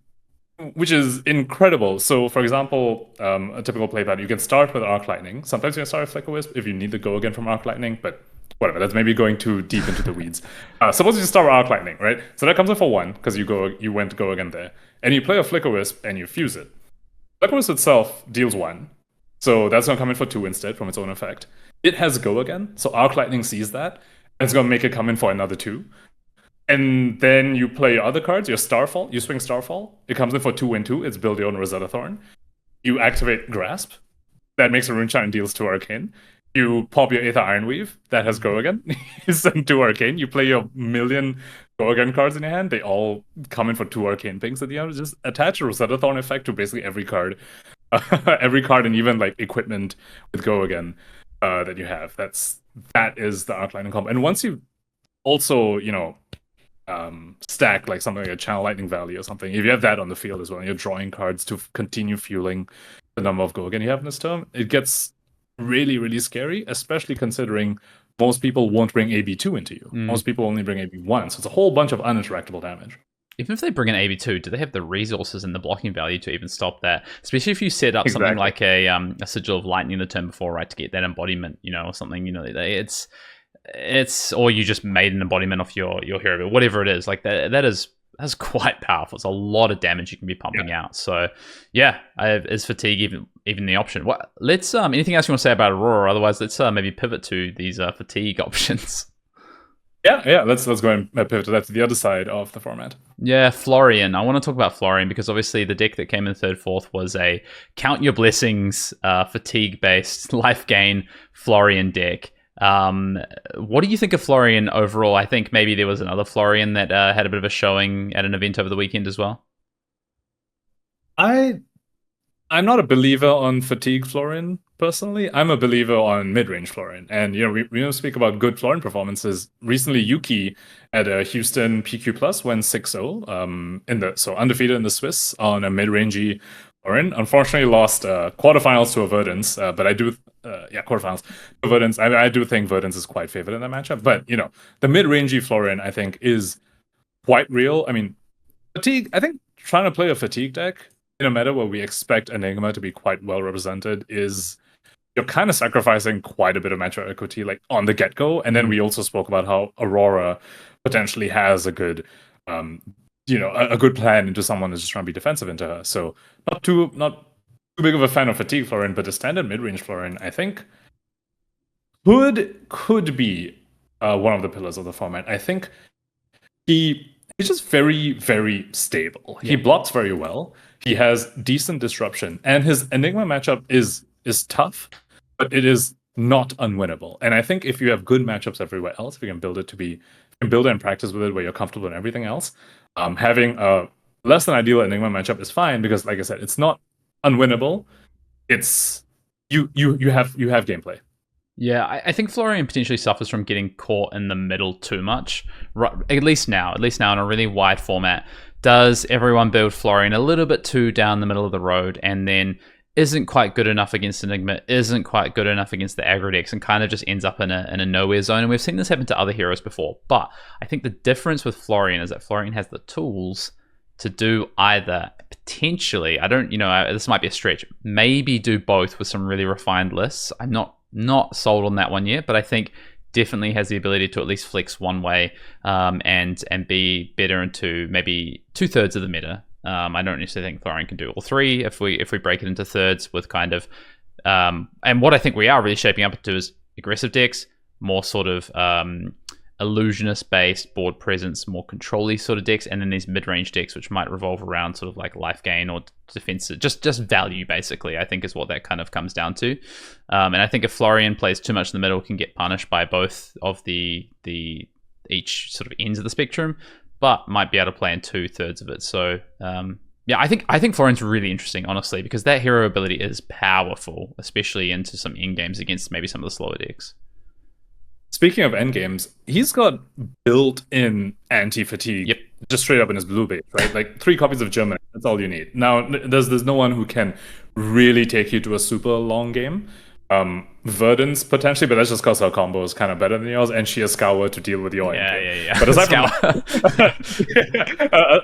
incredible. So, for example, a typical play pattern, you can start with Arc Lightning. Sometimes you can start with Flicker Wisp if you need to go again from Arc Lightning, but whatever, that's maybe going too deep into the weeds. Suppose you start with Arc Lightning, right? So that comes in for 1, because you went to go again there. And you play a Flicker Wisp, and you fuse it. Flicker Wisp itself deals 1, so that's going to come in for 2 instead from its own effect. It has go again, so Arc Lightning sees that, and it's going to make it come in for another 2. And then you play your other cards, your Starfall, you swing Starfall. It comes in for 2 and 2, it's build your own Rosetta Thorn. You activate Grasp. That makes a Runeshine and deals 2 arcane. You pop your Aether Ironweave that has Go Again. You send 2 Arcane. You play your million Go Again cards in your hand. They all come in for 2 Arcane pings at the end. Just attach a Rosetta Thorn effect to basically every card. Every card and even like equipment with Go Again that you have. That is the Arc Lightning combo. And once you also, stack like something like a Channel Lightning Valley or something, if you have that on the field as well, and you're drawing cards to continue fueling the number of Go Again you have in this turn, it gets really, really scary, especially considering most people won't bring AB2 into you. Most people only bring AB1, so it's a whole bunch of uninteractable damage. Even if they bring in AB2, do they have the resources and the blocking value to even stop that? Especially if you set up something like a Sigil of Lightning the turn before, right, to get that embodiment, or something. It's or you just made an embodiment of your hero, but whatever it is, like that's quite powerful. It's a lot of damage you can be pumping out. So yeah, is fatigue even the option? What? Let's anything else you want to say about Aurora? Otherwise, let's maybe pivot to these fatigue options. Yeah. Let's go and pivot to that, to the other side of the format. Yeah, Florian. I want to talk about Florian because obviously the deck that came in third, fourth was a count your blessings, fatigue-based life gain Florian deck. What do you think of Florian overall? I think maybe there was another Florian that had a bit of a showing at an event over the weekend as well. I'm not a believer on fatigue Florian personally. I'm a believer on mid-range Florian. And we don't speak about good Florian performances. Recently, Yuki at a Houston PQ Plus went 6-0 so undefeated in the Swiss on a mid-rangey Florian. Unfortunately, lost quarterfinals to a Verdance, but I do quarterfinals to Verdance. I do think Verdance is quite favored in that matchup. But the mid-rangey Florian I think is quite real. I mean, fatigue. I think trying to play a fatigue deck in a meta where we expect Enigma to be quite well represented is you're kind of sacrificing quite a bit of matchup equity like on the get-go. And then we also spoke about how Aurora potentially has a good a good plan into someone who's just trying to be defensive into her. So not too big of a fan of fatigue Florian, but the standard mid-range Florian I think could be one of the pillars of the format. I think he's just very, very stable. Yeah. He blocks very well. He has decent disruption, and his Enigma matchup is tough, but it is not unwinnable. And I think if you have good matchups everywhere else, if you can build it and practice with it where you're comfortable in everything else, having a less than ideal Enigma matchup is fine because, like I said, it's not unwinnable. It's you have gameplay. Yeah, I think Florian potentially suffers from getting caught in the middle too much. Right, at least now in a really wide format. Does everyone build Florian a little bit too down the middle of the road and then isn't quite good enough against Enigma, isn't quite good enough against the aggro decks, and kind of just ends up in a nowhere zone? And we've seen this happen to other heroes before. But I think the difference with Florian is that Florian has the tools to do either potentially, this might be a stretch, maybe do both with some really refined lists. I'm not sold on that one yet, but I think definitely has the ability to at least flex one way and be better into maybe 2/3 of the meta. I don't necessarily think Florian can do all three if we break it into thirds with kind of and what I think we are really shaping up to is aggressive decks, more sort of illusionist based board presence, more control-y sort of decks, and then these mid-range decks which might revolve around sort of like life gain or defense, just value basically, I think is what that kind of comes down to. And I think if Florian plays too much in the middle, can get punished by both of the each sort of ends of the spectrum, but might be able to play in 2/3 of it. So I think Florian's really interesting, honestly, because that hero ability is powerful, especially into some end games against maybe some of the slower decks. Speaking of endgames, he's got built-in anti-fatigue just straight up in his blue base, right? Like 3 copies of German, that's all you need. Now, there's no one who can really take you to a super long game. Verdance potentially, but that's just because her combo is kind of better than yours, and she has Scour to deal with your endgame. Yeah. But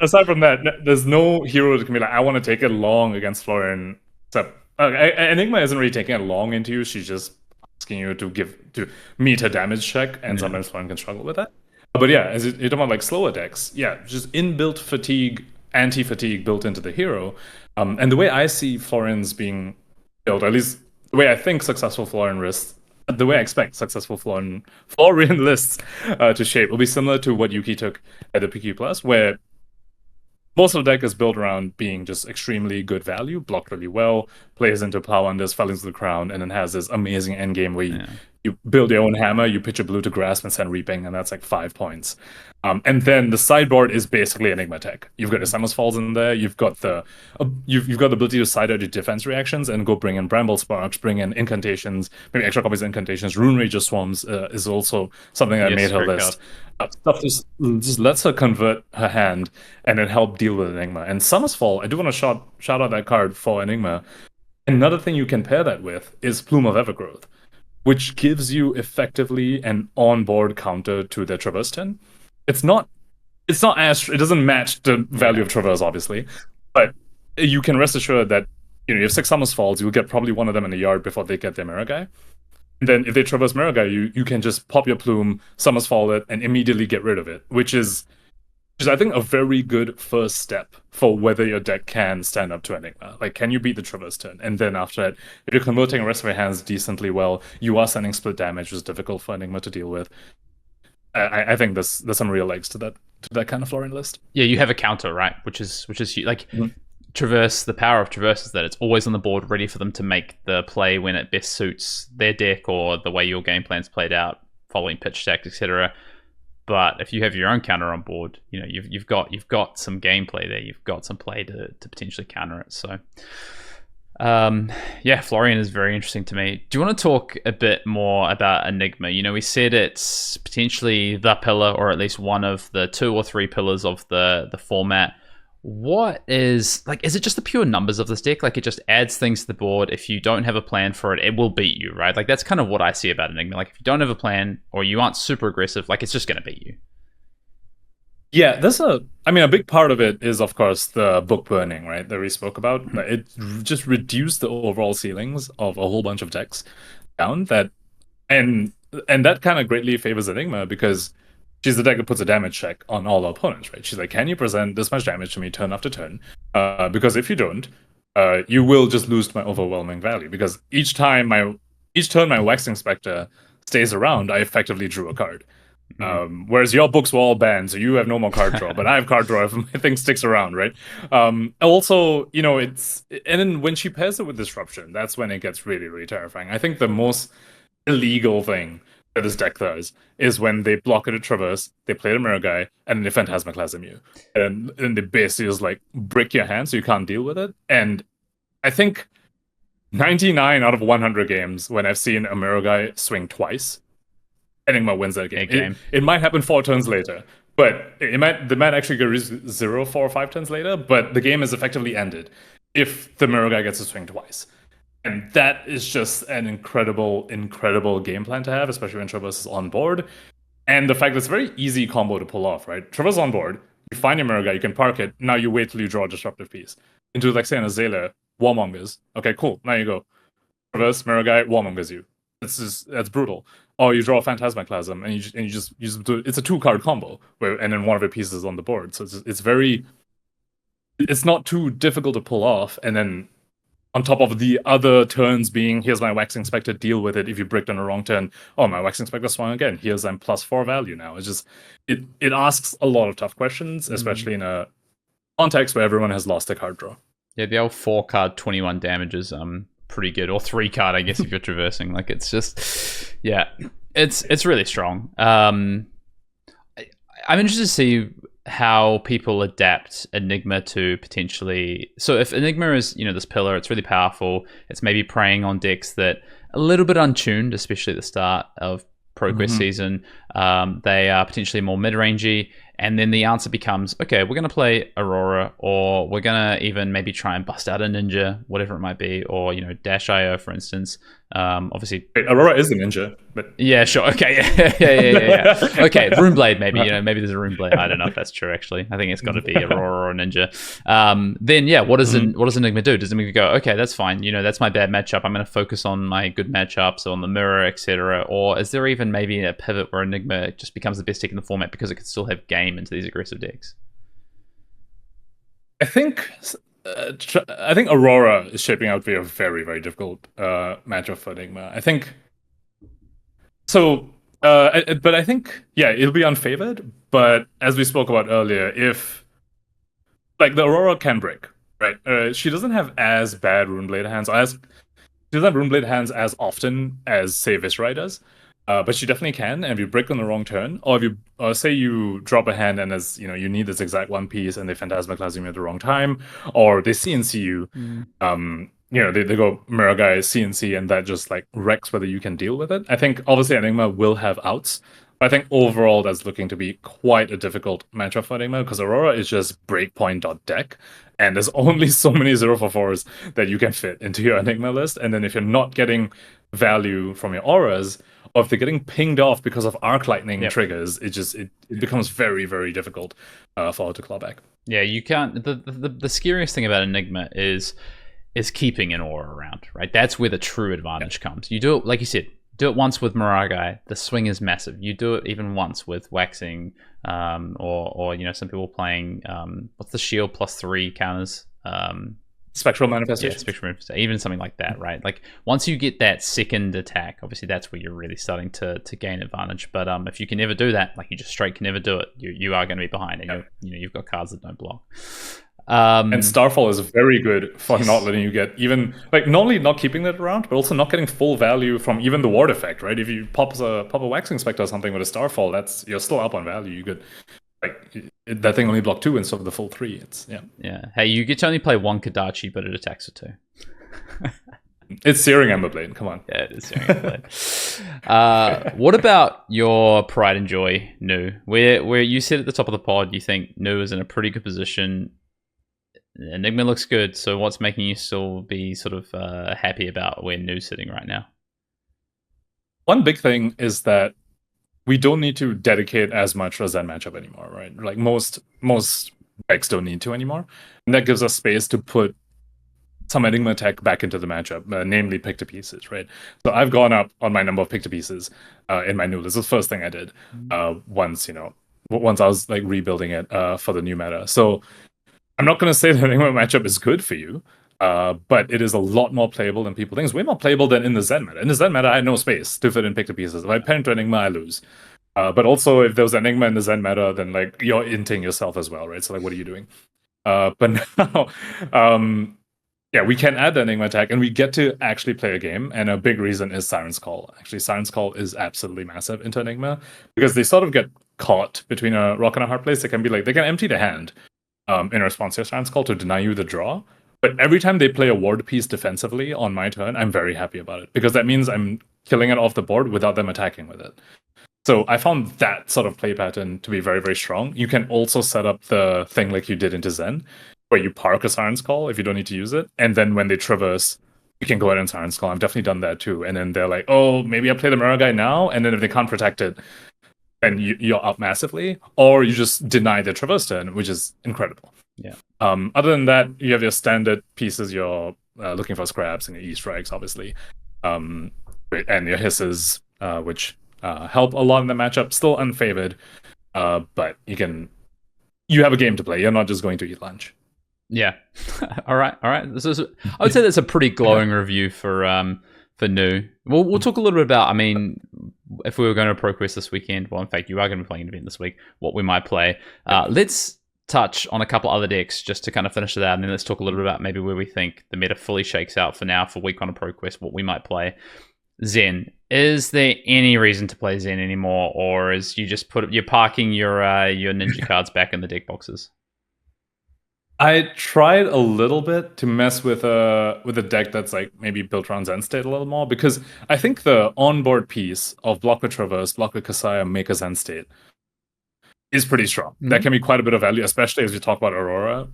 aside from that, there's no hero that can be like, I want to take it long against Florian. Except Enigma isn't really taking it long into you. She's just asking you to meet her damage check, and sometimes Florian can struggle with that. But yeah, as you're talking about like slower decks, just inbuilt fatigue, anti-fatigue built into the hero. And the way I see Florian's being built, at least the way I think successful Florian lists, the way I expect successful Florian lists to shape will be similar to what Yuki took at the PQ Plus, where most of the deck is built around being just extremely good value, blocked really well, plays into Plow Unders, fell into the crown, and then has this amazing endgame where you build your own hammer, you pitch a blue to grasp and send reaping, and that's like 5 points. And then the sideboard is basically Enigma tech. You've got your Summers Falls in there. You've got the you've got the ability to side out your defense reactions and go bring in Bramble Sparks, bring in incantations, maybe extra copies of incantations. Rune Rager Swarms is also something that made her list. Stuff just lets her convert her hand and then help deal with Enigma. And Summers Fall, I do want to shout out that card for Enigma. Another thing you can pair that with is Plume of Evergrowth, which gives you effectively an on-board counter to their Traverse turn. It doesn't match the value of Traverse, obviously, but you can rest assured that you have 6 Summers Falls, you'll get probably one of them in the yard before they get their Mirror Guy. And then if they Traverse Mirror Guy, you can just pop your Plume, Summers Fall it, and immediately get rid of it, which is I think a very good first step for whether your deck can stand up to Enigma. Like, can you beat the Traverse turn? And then after that, if you're converting the rest of your hands decently well, you are sending split damage, which is difficult for Enigma to deal with. I think there's some real legs to that kind of Florian list. Yeah, you have a counter, right? Which is like Traverse. The power of Traverse is that it's always on the board, ready for them to make the play when it best suits their deck or the way your game plan's played out, following pitch stack, etc. But if you have your own counter on board, you've got some gameplay there. You've got some play to potentially counter it. So, Florian is very interesting to me. Do you want to talk a bit more about Enigma? We said it's potentially the pillar, or at least one of the 2 or 3 pillars of the format. What is it just the pure numbers of this deck? Like, it just adds things to the board. If you don't have a plan for it, it will beat you, right? Like, that's kind of what I see about Enigma. Like, if you don't have a plan or you aren't super aggressive, like, it's just going to beat you. Yeah, a big part of it is, of course, the book burning, right, that we spoke about. It just reduced the overall ceilings of a whole bunch of decks down, and that kind of greatly favors Enigma because she's the deck that puts a damage check on all opponents, right? She's like, can you present this much damage to me turn after turn? Because if you don't, you will just lose to my overwhelming value. Because each turn my Waxing Spectre stays around, I effectively drew a card. Whereas your books were all banned, so you have no more card draw, but I have card draw if my thing sticks around, right? Also, and then when she pairs it with Disruption, that's when it gets really, really terrifying. I think the most illegal thing that this deck does is when they block it at Traverse, they play the Mirror Guy, and then they Phantasmaclasm you. And they basically just like brick your hand so you can't deal with it. And I think 99 out of 100 games when I've seen a Mirror Guy swing twice, Enigma wins that game. It might happen 4 turns later, but they might actually go 0, 4, or 5 turns later, but the game is effectively ended if the Mirror Guy gets to swing twice. And that is just an incredible, incredible game plan to have, especially when Traverse is on board. And the fact that it's a very easy combo to pull off, right? Traverse on board, you find your Mirror Guy, you can park it, now you wait till you draw a Disruptive piece. Into, like, say, an Azalea, Warmongers. Okay, cool, now you go. Traverse, Mirror Guy, Warmongers you. That's brutal. Or you draw a Phantasmaclasm, and you just do it's a 2-card combo, and then one of your pieces is on the board. So it's not too difficult to pull off, and then on top of the other turns being, here's my Waxing Spectre, deal with it. If you bricked on a wrong turn, my Waxing Spectre swung again. Here's I'm +4 value now. It's just, it asks a lot of tough questions, especially in a context where everyone has lost their card draw. Yeah, the old 4-card 21 damage is pretty good, or 3-card, I guess, if you're traversing. Like, it's just, yeah, it's really strong. I'm interested to see how people adapt Enigma to potentially. So if Enigma is, this pillar, it's really powerful. It's maybe preying on decks that a little bit untuned, especially at the start of ProQuest season. They are potentially more mid-rangey. And then the answer becomes, okay, we're going to play Aurora, or we're going to even maybe try and bust out a Ninja, whatever it might be, or, Dash IO, for instance. Obviously, Aurora is a Ninja, but yeah, sure, okay, yeah. Okay, Runeblade, maybe, maybe there's a Runeblade. I don't know if that's true. Actually, I think it's got to be Aurora or Ninja. Then, yeah, what does Enigma do? Does Enigma go, okay, that's fine. That's my bad matchup. I'm going to focus on my good matchups, on the mirror, etc. Or is there even maybe a pivot where Enigma just becomes the best deck in the format because it can still have game into these aggressive decks? I think Aurora is shaping out to be a very, very difficult matchup for Enigma. I think so, but I think, yeah, it'll be unfavored. But as we spoke about earlier, if like the Aurora can break, right? She doesn't have as bad Runeblade hands, she doesn't have Runeblade hands as often as say Viscerai does. But she definitely can, and if you break on the wrong turn, or if you say you drop a hand and as you need this exact one piece, and they Phantasmaclass you at the wrong time, or they CNC you, they go Miragai CNC, and that just like wrecks whether you can deal with it. I think obviously Enigma will have outs, but I think overall that's looking to be quite a difficult matchup for Enigma because Aurora is just breakpoint.deck, and there's only so many 0-4-4s that you can fit into your Enigma list, and then if you're not getting value from your auras, or if they're getting pinged off because of arc lightning triggers, it becomes very, very difficult for her to claw back. Yeah, you can't. The scariest thing about Enigma is keeping an aura around, right? That's where the true advantage comes. You do it, like you said, do it once with Miragai, the swing is massive. You do it even once with Waxing, or some people playing what's the shield +3 counters. Spectral Manifestation. Yeah, Spectral Manifestation. Even something like that, right? Like, once you get that second attack, obviously that's where you're really starting to gain advantage. But if you can never do that, like you just straight can never do it, you are going to be behind, and you've got cards that don't block. And Starfall is very good for not letting you get even, like, not only not keeping that around, but also not getting full value from even the ward effect, right? If you pop a Waxing Spectre or something with a Starfall, you're still up on value. You could, like, that thing only blocked 2 instead of the full 3. It's yeah. Hey, you get to only play 1 Kodachi, but it attacks for 2. It's Searing Emberblade. Come on. Yeah, it is Searing Emberblade. What about your pride and joy, Nu? Where you said at the top of the pod, you think Nu is in a pretty good position. Enigma looks good, so what's making you still be sort of happy about where Nu's sitting right now? One big thing is that we don't need to dedicate as much to a Zen matchup anymore, right? Like most decks don't need to anymore, and that gives us space to put some Enigma tech back into the matchup, namely pick to pieces, right? So I've gone up on my number of pick to pieces in my new list. This is the first thing I did once I was like rebuilding it for the new meta. So I'm not going to say that Enigma matchup is good for you, but it is a lot more playable than people think. It's way more playable than in the Zen meta. In the Zen meta, I had no space to fit in pick to pieces. If I pen to Enigma, I lose. But also, if there was Enigma in the Zen meta, then like you're inting yourself as well, right? So like, what are you doing? But now, we can add the Enigma attack, and we get to actually play a game. And a big reason is Siren's Call. Actually, Siren's Call is absolutely massive into Enigma because they sort of get caught between a rock and a hard place. They can empty the hand in response to your Siren's Call to deny you the draw. But every time they play a ward piece defensively on my turn, I'm very happy about it because that means I'm killing it off the board without them attacking with it. So I found that sort of play pattern to be very, very strong. You can also set up the thing like you did into Zen, where you park a Siren's Call if you don't need to use it, and then when they traverse, you can go ahead and Siren's Call. I've definitely done that too. And then they're like, oh, maybe I play the Miragai now, and then if they can't protect it, then you're up massively, or you just deny the traverse turn, which is incredible. Yeah. Other than that, you have your standard pieces. You're looking for scraps and your E-strikes, obviously, and your hisses, which help a lot in the matchup. Still unfavored, but you have a game to play. You're not just going to eat lunch. Yeah. All right. I would say that's a pretty glowing review for Nu. We'll talk a little bit about, I mean, if we were going to ProQuest this weekend, well, in fact, you are going to be playing an event this week, what we might play. Let's touch on a couple other decks just to kind of finish it out, and then let's talk a little bit about maybe where we think the meta fully shakes out for now for week 1 of ProQuest, what we might play. Zen. Is there any reason to play Zen anymore, or is you're parking your ninja cards back in the deck boxes? I tried a little bit to mess with a deck that's like maybe built around Zen State a little more, because I think the onboard piece of block with Traverse, block with Kasaya, make a Zen State is pretty strong. That can be quite a bit of value, especially as we talk about Aurora,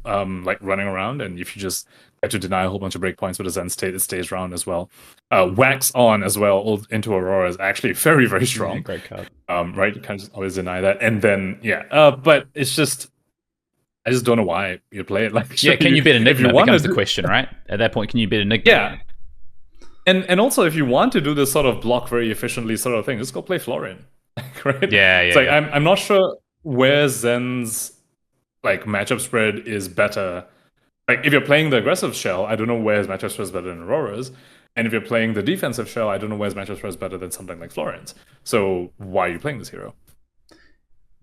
like running around, and if you just get to deny a whole bunch of breakpoints with a Zen State, it stays around as well. Wax on as well into Aurora is actually very, very strong. Yeah, great card. Right, you can't just always deny that. And then but it's just, I just don't know why you play it. Like, yeah, can you beat Enigma? Becomes the question, right? At that point, can you beat Enigma? Yeah. And also, if you want to do this sort of block very efficiently sort of thing, just go play Florian. Right? Yeah. It's like, I'm not sure where Zen's like matchup spread is better. Like, if you're playing the aggressive shell, I don't know where his matchup spread is better than Aurora's. And if you're playing the defensive shell, I don't know where his matchup spread is better than something like Florian's. So why are you playing this hero?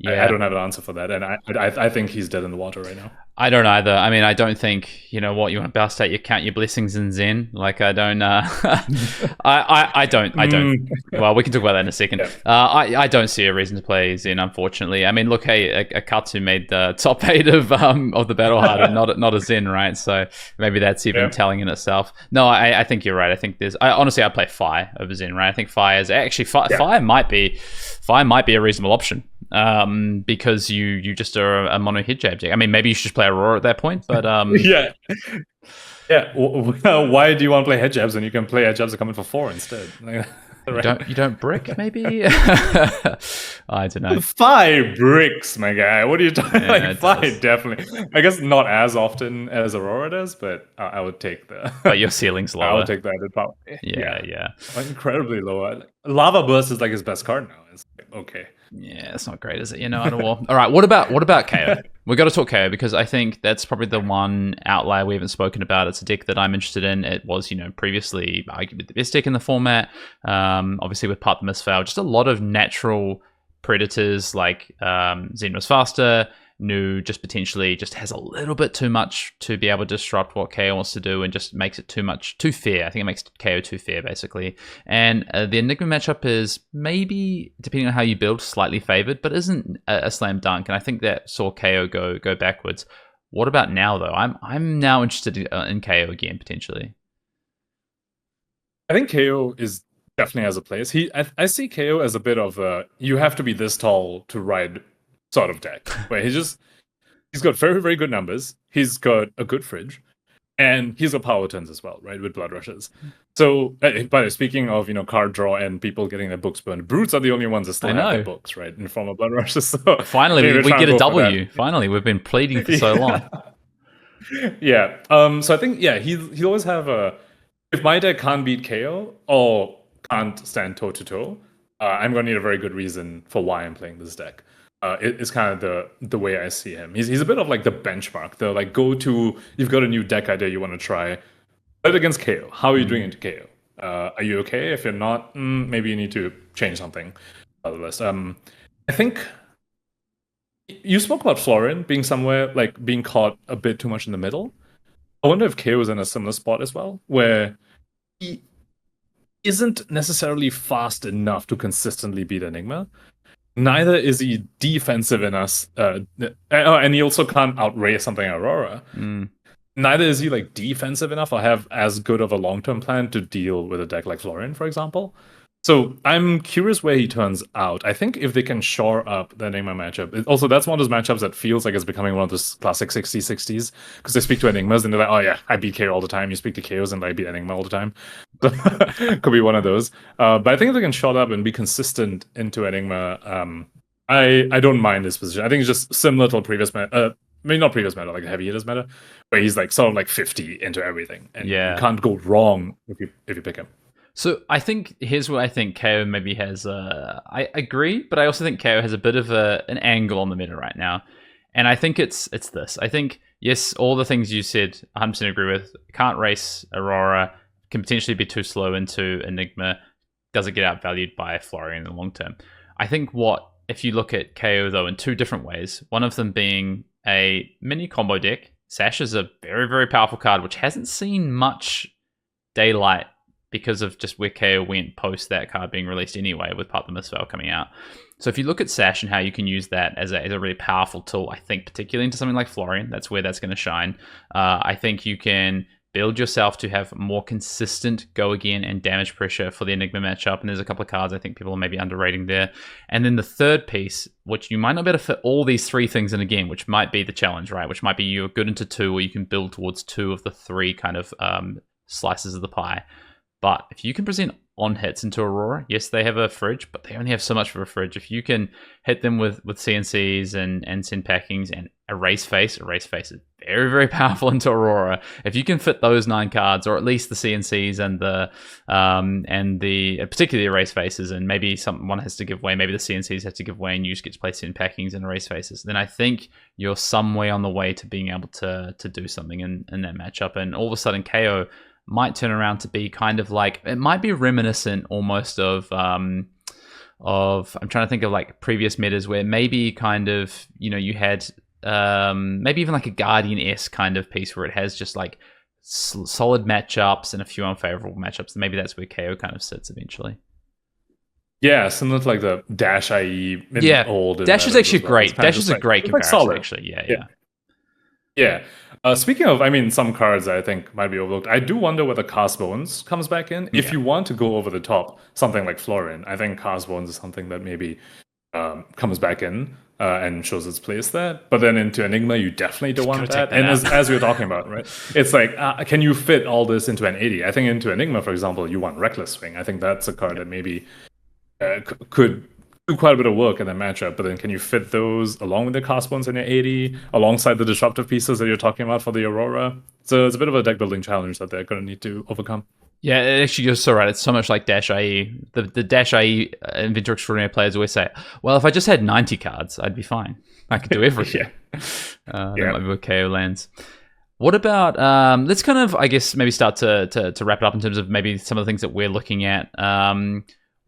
I don't have an answer for that, and I think he's dead in the water right now. I don't either. I mean, I don't think, you know what, you want to bounce out, you count your blessings in Zen. Like, I don't, I don't. Well, we can talk about that in a second. Yeah. I don't see a reason to play Zen, unfortunately. I mean, look, hey, Akatsu made the top 8 of the Battle Hardened, not a Zen, right? So maybe that's even telling in itself. No, I think you're right. I think honestly, I'd play Fire over Zen, right? I think Fire is actually, Fire might be a reasonable option. Because you just are a mono hit jab deck. I mean, maybe you should just play Aurora at that point, but yeah. Why do you want to play head jabs when you can play head jabs that come in for 4 instead? You don't brick, maybe? I don't know. 5 bricks, my guy. What are you talking about? 5 definitely. I guess not as often as Aurora does, but I would take the. But your ceiling's lower. I would take that in power. Yeah. Incredibly lower. Lava Burst is like his best card now. It's like, okay. Yeah, it's not great, is it? At all. All right, what about KO? We've got to talk KO because I think that's probably the one outlier we haven't spoken about. It's a deck that I'm interested in. It was, previously arguably the best deck in the format. Obviously with Part the Misfail, just a lot of natural predators like Zen was faster. Nu just potentially just has a little bit too much to be able to disrupt what KO wants to do and just makes it too fair. I think it makes KO too fair, basically. And the Enigma matchup is maybe, depending on how you build, slightly favored, but isn't a slam dunk. And I think that saw KO go backwards. What about now, though? I'm now interested in KO again, potentially. I think KO is definitely as a place. I see KO as a bit of you have to be this tall to ride sort of deck, where he's got very, very good numbers. He's got a good fridge, and he's got power turns as well, right? With blood rushes. So, but speaking of card draw and people getting their books burned, brutes are the only ones that still have their books, right, in form of blood rushes. So finally, we get a W. Finally, we've been pleading for so long. Yeah. So I think he'll always have if my deck can't beat KO or can't stand toe to toe, I'm gonna need a very good reason for why I'm playing this deck. It's kind of the way I see him. He's a bit of like the benchmark, the like go-to. You've got a new deck idea you want to try. Play it against KO. How are you doing into KO? Are you okay? If you're not, maybe you need to change something on the list. I think you spoke about Florian being somewhere like being caught a bit too much in the middle. I wonder if KO is in a similar spot as well, where he isn't necessarily fast enough to consistently beat Enigma. Neither is he defensive enough, and he also can't outrace something Aurora. Neither is he like defensive enough or have as good of a long-term plan to deal with a deck like Florian, for example. So I'm curious where he turns out. I think if they can shore up the Enigma matchup, also that's one of those matchups that feels like it's becoming one of those classic 60-60s, because they speak to Enigmas and they're like, oh yeah, I beat KO all the time. You speak to KOs and I beat Enigma all the time. Could be one of those. But I think if they can shore up and be consistent into Enigma, I don't mind this position. I think it's just similar to previous maybe not previous meta, like the heavy hitters meta, where he's like sort of like 50 into everything, and you can't go wrong if you pick him. So I think here's where I think KO maybe has. I agree, but I also think KO has a bit of an angle on the meta right now, and I think it's this. I think yes, all the things you said, 100% agree with. Can't race Aurora, can potentially be too slow into Enigma. Doesn't get outvalued by Florian in the long term. I think if you look at KO though in two different ways. One of them being a mini combo deck. Sash is a very, very powerful card which hasn't seen much daylight because of just where KO went post that card being released anyway, with Part the Misfail coming out. So if you look at Sash and how you can use that as a really powerful tool, I think particularly into something like Florian, that's where that's going to shine. I think you can build yourself to have more consistent go again and damage pressure for the Enigma matchup. And there's a couple of cards I think people are maybe underrating there. And then the third piece, which you might not be able to fit all these three things in again, which might be the challenge, right? Which might be you're good into two, or you can build towards two of the three kind of slices of the pie. But if you can present on hits into Aurora, yes, they have a fridge, but they only have so much of a fridge. If you can hit them with CNCs and send packings and erase face is very, very powerful into Aurora. If you can fit those 9 cards, or at least the CNCs and the particularly erase faces, and maybe one has to give way, maybe the CNCs have to give way, and you just get to play send packings and erase faces, then I think you're some way on the way to being able to do something in that matchup. And all of a sudden, KO might turn around to be kind of like, it might be reminiscent almost of I'm trying to think of like previous metas where maybe kind of, you had maybe even like a Guardian-esque kind of piece where it has just like solid matchups and a few unfavorable matchups. And maybe that's where KO kind of sits eventually. Yeah, similar to like the Dash IE old. Dash is actually great. Dash is a great comparison, solid. actually. Yeah. Speaking of, some cards I think might be overlooked. I do wonder whether Cast Bones comes back in. If you want to go over the top, something like Florian, I think Cast Bones is something that maybe comes back in and shows its place there. But then into Enigma, you definitely don't want that. And as we were talking about, right? It's like, can you fit all this into an 80? I think into Enigma, for example, you want Reckless Swing. I think that's a card that maybe could do quite a bit of work in that matchup, but then can you fit those along with the Cast Bones in your 80, alongside the disruptive pieces that you're talking about for the Aurora? So it's a bit of a deck building challenge that they're going to need to overcome. Yeah, actually, you're so right. It's so much like Dash IE. The Dash IE Inventor Extraordinary players always say, well, if I just had 90 cards, I'd be fine. I could do everything. That might be what KO lands. What about, let's kind of, I guess, maybe start to wrap it up in terms of maybe some of the things that we're looking at.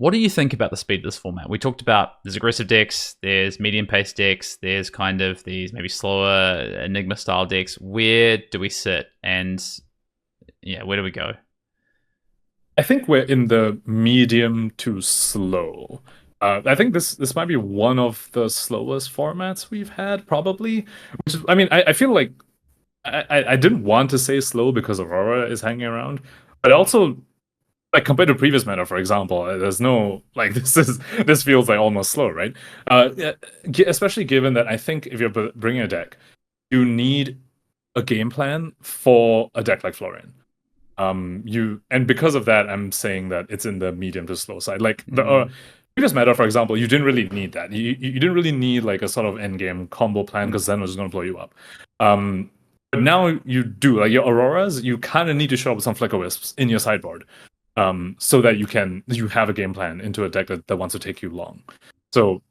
What do you think about the speed of this format? We talked about there's aggressive decks, there's medium-paced decks, there's kind of these maybe slower Enigma-style decks. Where do we sit? And, where do we go? I think we're in the medium to slow. I think this might be one of the slowest formats we've had, probably. Which is, I feel like I didn't want to say slow because Aurora is hanging around, but also, like, compared to previous meta, for example, there's no, like, this feels like almost slow, right? Especially given that I think if you're bringing a deck, you need a game plan for a deck like Florian. And because of that, I'm saying that it's in the medium to slow side. Like the previous meta, for example, you didn't really need that. You didn't really need like a sort of endgame combo plan because then it was going to blow you up. But now you do. Like your Auroras, you kind of need to show up with some Flicker Wisps in your sideboard. So that you have a game plan into a deck that wants to take you long. So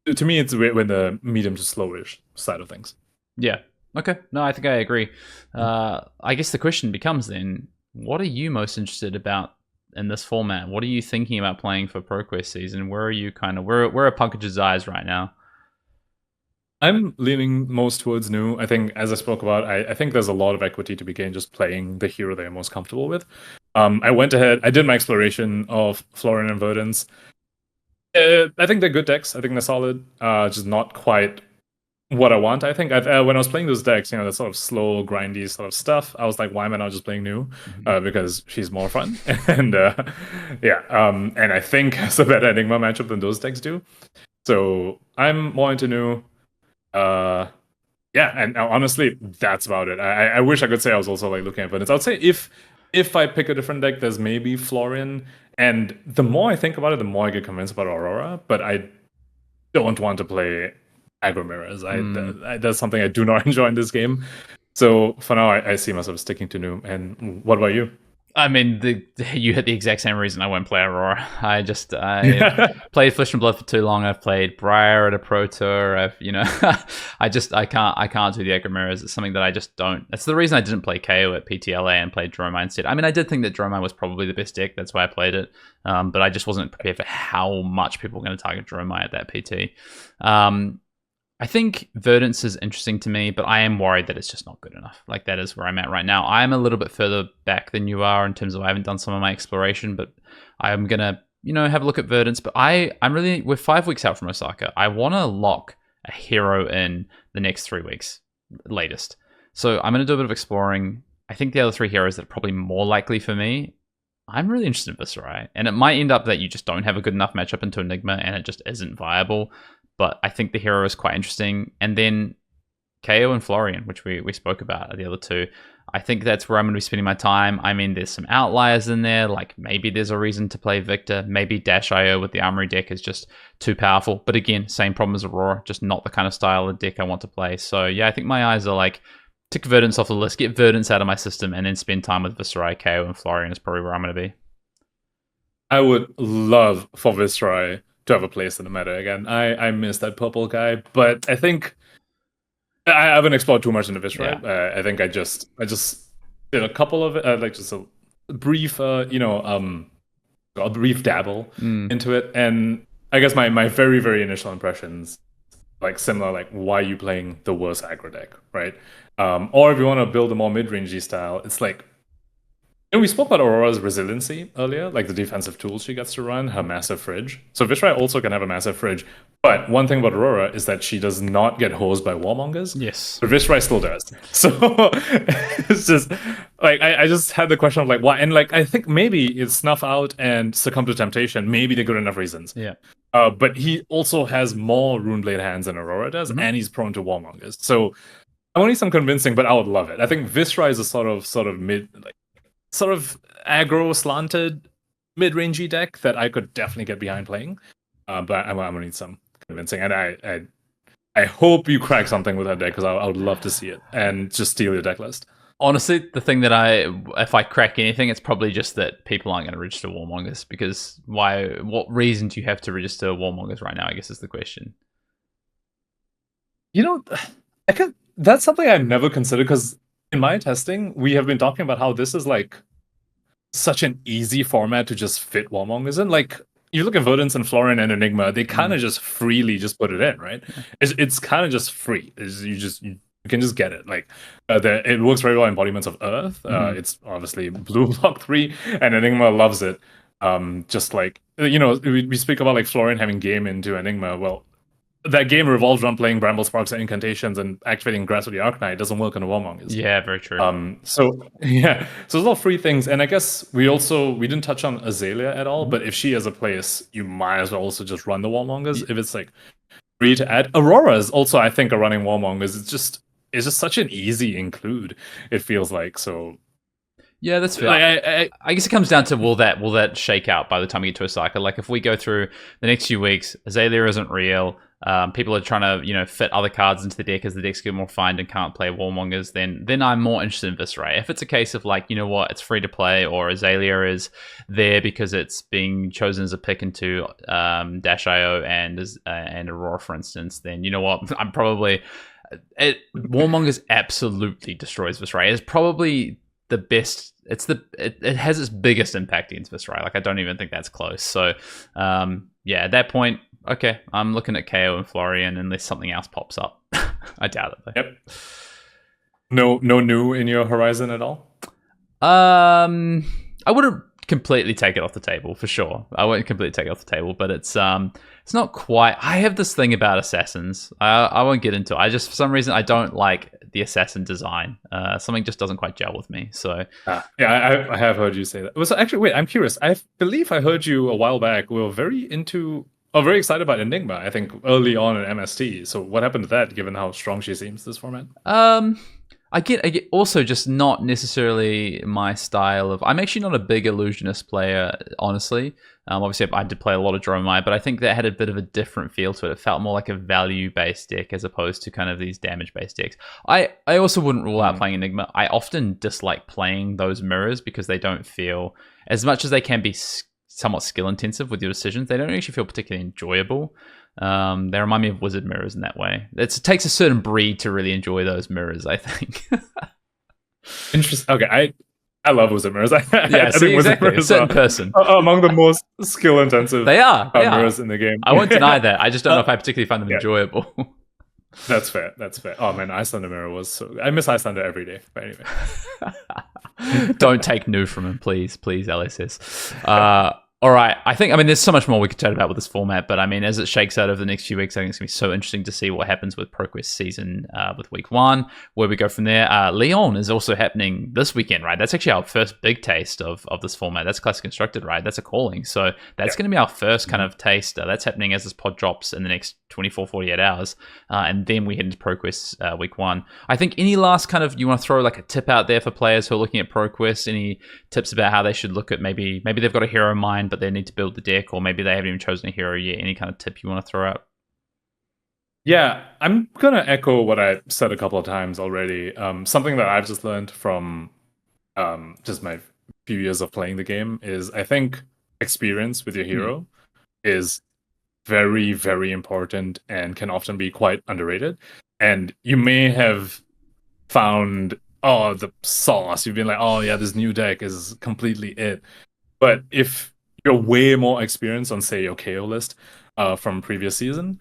to me, it's in the medium to slowish side of things. Yeah. Okay. No, I think I agree. I guess the question becomes then, what are you most interested about in this format? What are you thinking about playing for ProQuest season? Where are you where are Pankaj's eyes right now? I'm leaning most towards new. I think, as I spoke about, I think there's a lot of equity to be gained just playing the hero that you're most comfortable with. I went ahead, I did my exploration of Florian and Verdance. I think they're good decks. I think they're solid. Just not quite what I want. I think when I was playing those decks, that sort of slow, grindy sort of stuff, I was like, why am I not just playing new? Because she's more fun. And and I think it's a better Enigma matchup than those decks do. So I'm more into new. And honestly, that's about it. I wish I could say I was also like looking at Verdance. I would say if I pick a different deck, there's maybe Florian. And the more I think about it, the more I get convinced about Aurora. But I don't want to play aggro mirrors. That's something I do not enjoy in this game. So for now, I see myself sticking to new. And what about you? I mean, you hit the exact same reason I won't play Aurora. I played Flesh and Blood for too long. I've played Briar at a Pro Tour. I can't do the aggro mirrors. It's something that I just don't. That's the reason I didn't play KO at PTLA and played Dromai instead. I mean, I did think that Dromai was probably the best deck. That's why I played it. But I just wasn't prepared for how much people were going to target Dromai at that PT. I think Verdance is interesting to me, but I am worried that it's just not good enough. Like, that is where I'm at right now. I'm a little bit further back than you are in terms of I haven't done some of my exploration, but I'm going to, have a look at Verdance. But we're 5 weeks out from Osaka. I want to lock a hero in the next 3 weeks, latest. So I'm going to do a bit of exploring. I think the other 3 heroes that are probably more likely for me, I'm really interested in Viserai. And it might end up that you just don't have a good enough matchup into Enigma and it just isn't viable. But I think the hero is quite interesting. And then KO and Florian, which we spoke about, are the other two. I think that's where I'm going to be spending my time. I mean, there's some outliers in there. Like, maybe there's a reason to play Victor. Maybe Dash IO with the Armory deck is just too powerful. But again, same problem as Aurora, just not the kind of style of deck I want to play. So yeah, I think my eyes are like, tick Verdance off the list, get Verdance out of my system, and then spend time with Viserai, KO, and Florian is probably where I'm going to be. I would love for Viserai to have a place in the meta again. I miss that purple guy, but I think I haven't explored too much into Viserai. Yeah. I think I just did a couple of it, like just a brief, a brief dabble into it, and I guess my very, very initial impressions, like similar, like why are you playing the worst aggro deck, right? Or if you want to build a more mid-rangey style, it's like, we spoke about Aurora's resiliency earlier, like the defensive tools she gets to run, her massive fridge. So Vishrai also can have a massive fridge. But one thing about Aurora is that she does not get hosed by warmongers. Yes. But Vishrai still does. So it's just like I just had the question of like why, and like I think maybe it's Snuff Out and Succumb to Temptation. Maybe they're good enough reasons. Yeah. But he also has more Runeblade hands than Aurora does, and he's prone to warmongers. So I want to need some convincing, but I would love it. I think Vishrai is a sort of mid, like sort of aggro slanted mid-rangey deck that I could definitely get behind playing. But I'm gonna need some convincing, and I hope you crack something with that deck because I would love to see it and just steal your deck list. Honestly, the thing that if I crack anything, it's probably just that people aren't going to register warmongers, because why? What reason do you have to register warmongers right now, I guess is the question. You know, that's something I've never considered, because in my testing, we have been talking about how this is like such an easy format to just fit warmongers in. Like, you look at Verdance and Florian and Enigma, they kind of just freely just put it in, right? It's kind of just free. You can just get it. Like, it works very well in Embodiments of Earth. It's obviously blue block 3, and Enigma loves it. Just like, we speak about like Florian having game into Enigma. Well, that game revolves around playing Bramble Sparks and Incantations and activating Grass with the Arknight. It doesn't work on the Warmongers. Yeah, very true. So there's a lot of free things, and I guess we didn't touch on Azalea at all. But if she has a place, you might as well also just run the Warmongers if it's like free to add. Auroras also, I think, are running Warmongers. It's just such an easy include. It feels like so. Yeah, that's fair. Like, I guess it comes down to will that shake out by the time we get to a cycle? Like if we go through the next few weeks, Azalea isn't real. People are trying to fit other cards into the deck as the decks get more refined and can't play Warmongers. Then I'm more interested in Viscerai. If it's a case of like, it's free to play, or Azalea is there because it's being chosen as a pick into Dash.io and Aurora, for instance, then you know what? I'm probably Warmongers absolutely destroys Viscerai. It's probably the best. It has its biggest impact against Viscerai. Like I don't even think that's close. So at that point, okay, I'm looking at KO and Florian unless something else pops up. I doubt it though. Yep. No new in your horizon at all? I wouldn't completely take it off the table for sure. I wouldn't completely take it off the table, but it's not quite. I have this thing about assassins. I won't get into it. I just, for some reason, I don't like the assassin design. Something just doesn't quite gel with me. So I have heard you say that. So actually, wait, I'm curious. I believe I heard you a while back. We were very excited about Enigma, I think, early on in MST. So what happened to that, given how strong she seems this format? I get also just not necessarily my style of. I'm actually not a big illusionist player, honestly. Obviously, I did play a lot of Dromai, but I think that had a bit of a different feel to it. It felt more like a value-based deck as opposed to kind of these damage-based decks. I also wouldn't rule out playing Enigma. I often dislike playing those mirrors because they don't feel, as much as they can be somewhat skill-intensive with your decisions, they don't actually feel particularly enjoyable. They remind me of wizard mirrors in that way. It takes a certain breed to really enjoy those mirrors, I think. Interesting. Okay, I love wizard mirrors. I think exactly. A certain person among the most skill-intensive mirrors in the game. I won't deny that. I just don't know if I particularly find them enjoyable. That's fair. Oh man, Iyslander mirror was so. I miss Iyslander every day. But anyway, don't take new from him, please, LSS. All right, there's so much more we could chat about with this format, but as it shakes out over the next few weeks, I think it's going to be so interesting to see what happens with ProQuest season with week 1, where we go from there. Leon is also happening this weekend, right? That's actually our first big taste of this format. That's Classic Constructed, right? That's a calling. So that's going to be our first kind of taste. That's happening as this pod drops in the next 24, 48 hours. And then we head into ProQuest week 1. I think any last kind of, you want to throw like a tip out there for players who are looking at ProQuest, any tips about how they should look at maybe they've got a hero in mind, but they need to build the deck, or maybe they haven't even chosen a hero yet. Any kind of tip you want to throw out? Yeah, I'm going to echo what I said a couple of times already. Something that I've just learned from just my few years of playing the game is I think experience with your hero is very, very important and can often be quite underrated. And you may have found, the sauce. You've been like, this new deck is completely it. But if you're way more experienced on, say, your KO list, from previous season.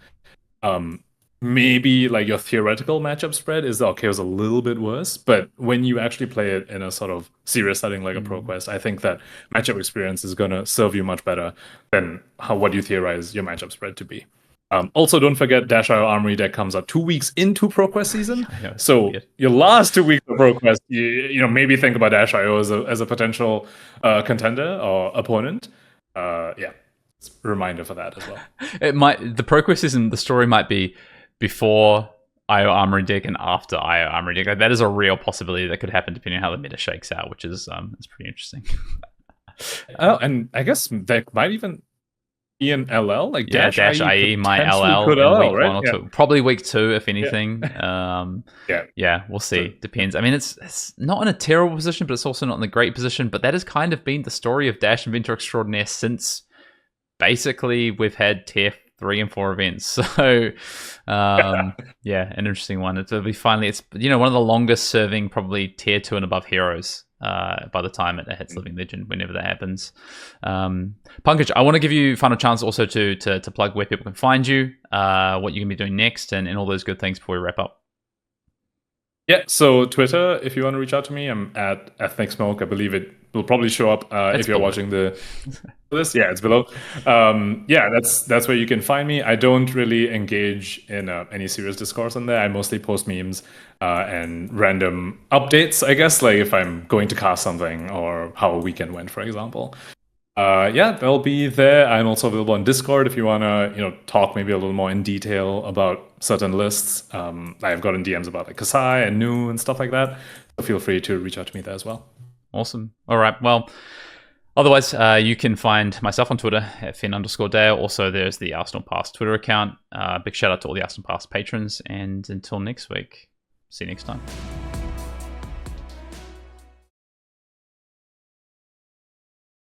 Maybe like your theoretical matchup spread is okay, it was a little bit worse, but when you actually play it in a sort of serious setting like a ProQuest, I think that matchup experience is gonna serve you much better than what you theorize your matchup spread to be. Also, don't forget Dash.io Armory deck comes out 2 weeks into ProQuest season. So your last 2 weeks of ProQuest, you know, maybe think about Dash.io as a potential contender or opponent. Yeah, it's a reminder for that as well. It might, the ProQuest season, the story might be before IO Armory deck and after IO Armory deck. Like, that is a real possibility that could happen depending on how the meta shakes out, which is it's pretty interesting. Oh, and I guess that might even be an LL, like Dash IE might LL in week 1 or 2. Probably week 2, if anything. Yeah, we'll see. Depends. I mean, it's not in a terrible position, but it's also not in a great position. But that has kind of been the story of Dash Inventor Extraordinaire since basically we've had tier 3 and 4 events. So yeah, an interesting one. It'll be finally, it's, you know, one of the longest serving probably tier 2 and above heroes by the time it hits Living Legend, whenever that happens. Pankaj, I want to give you final chance also to plug where people can find you, what you're gonna be doing next, and all those good things before we wrap up. Yeah, so Twitter, if you want to reach out to me, I'm at EthnicSmoke. I believe it will probably show up if you're watching this. Yeah, it's below. Yeah, that's where you can find me. I don't really engage in any serious discourse on there. I mostly post memes and random updates, I guess, like if I'm going to cast something or how a weekend went, for example. Yeah, they'll be there. I'm also available on Discord if you want to, you know, talk maybe a little more in detail about certain lists. I've gotten DMs about like Kasai and Nu and stuff like that. So feel free to reach out to me there as well. Awesome. All right. Well, otherwise, you can find myself on Twitter at Finn_Dale. Also, there's the Arsenal Pass Twitter account. Big shout out to all the Arsenal Pass patrons. And until next week, see you next time.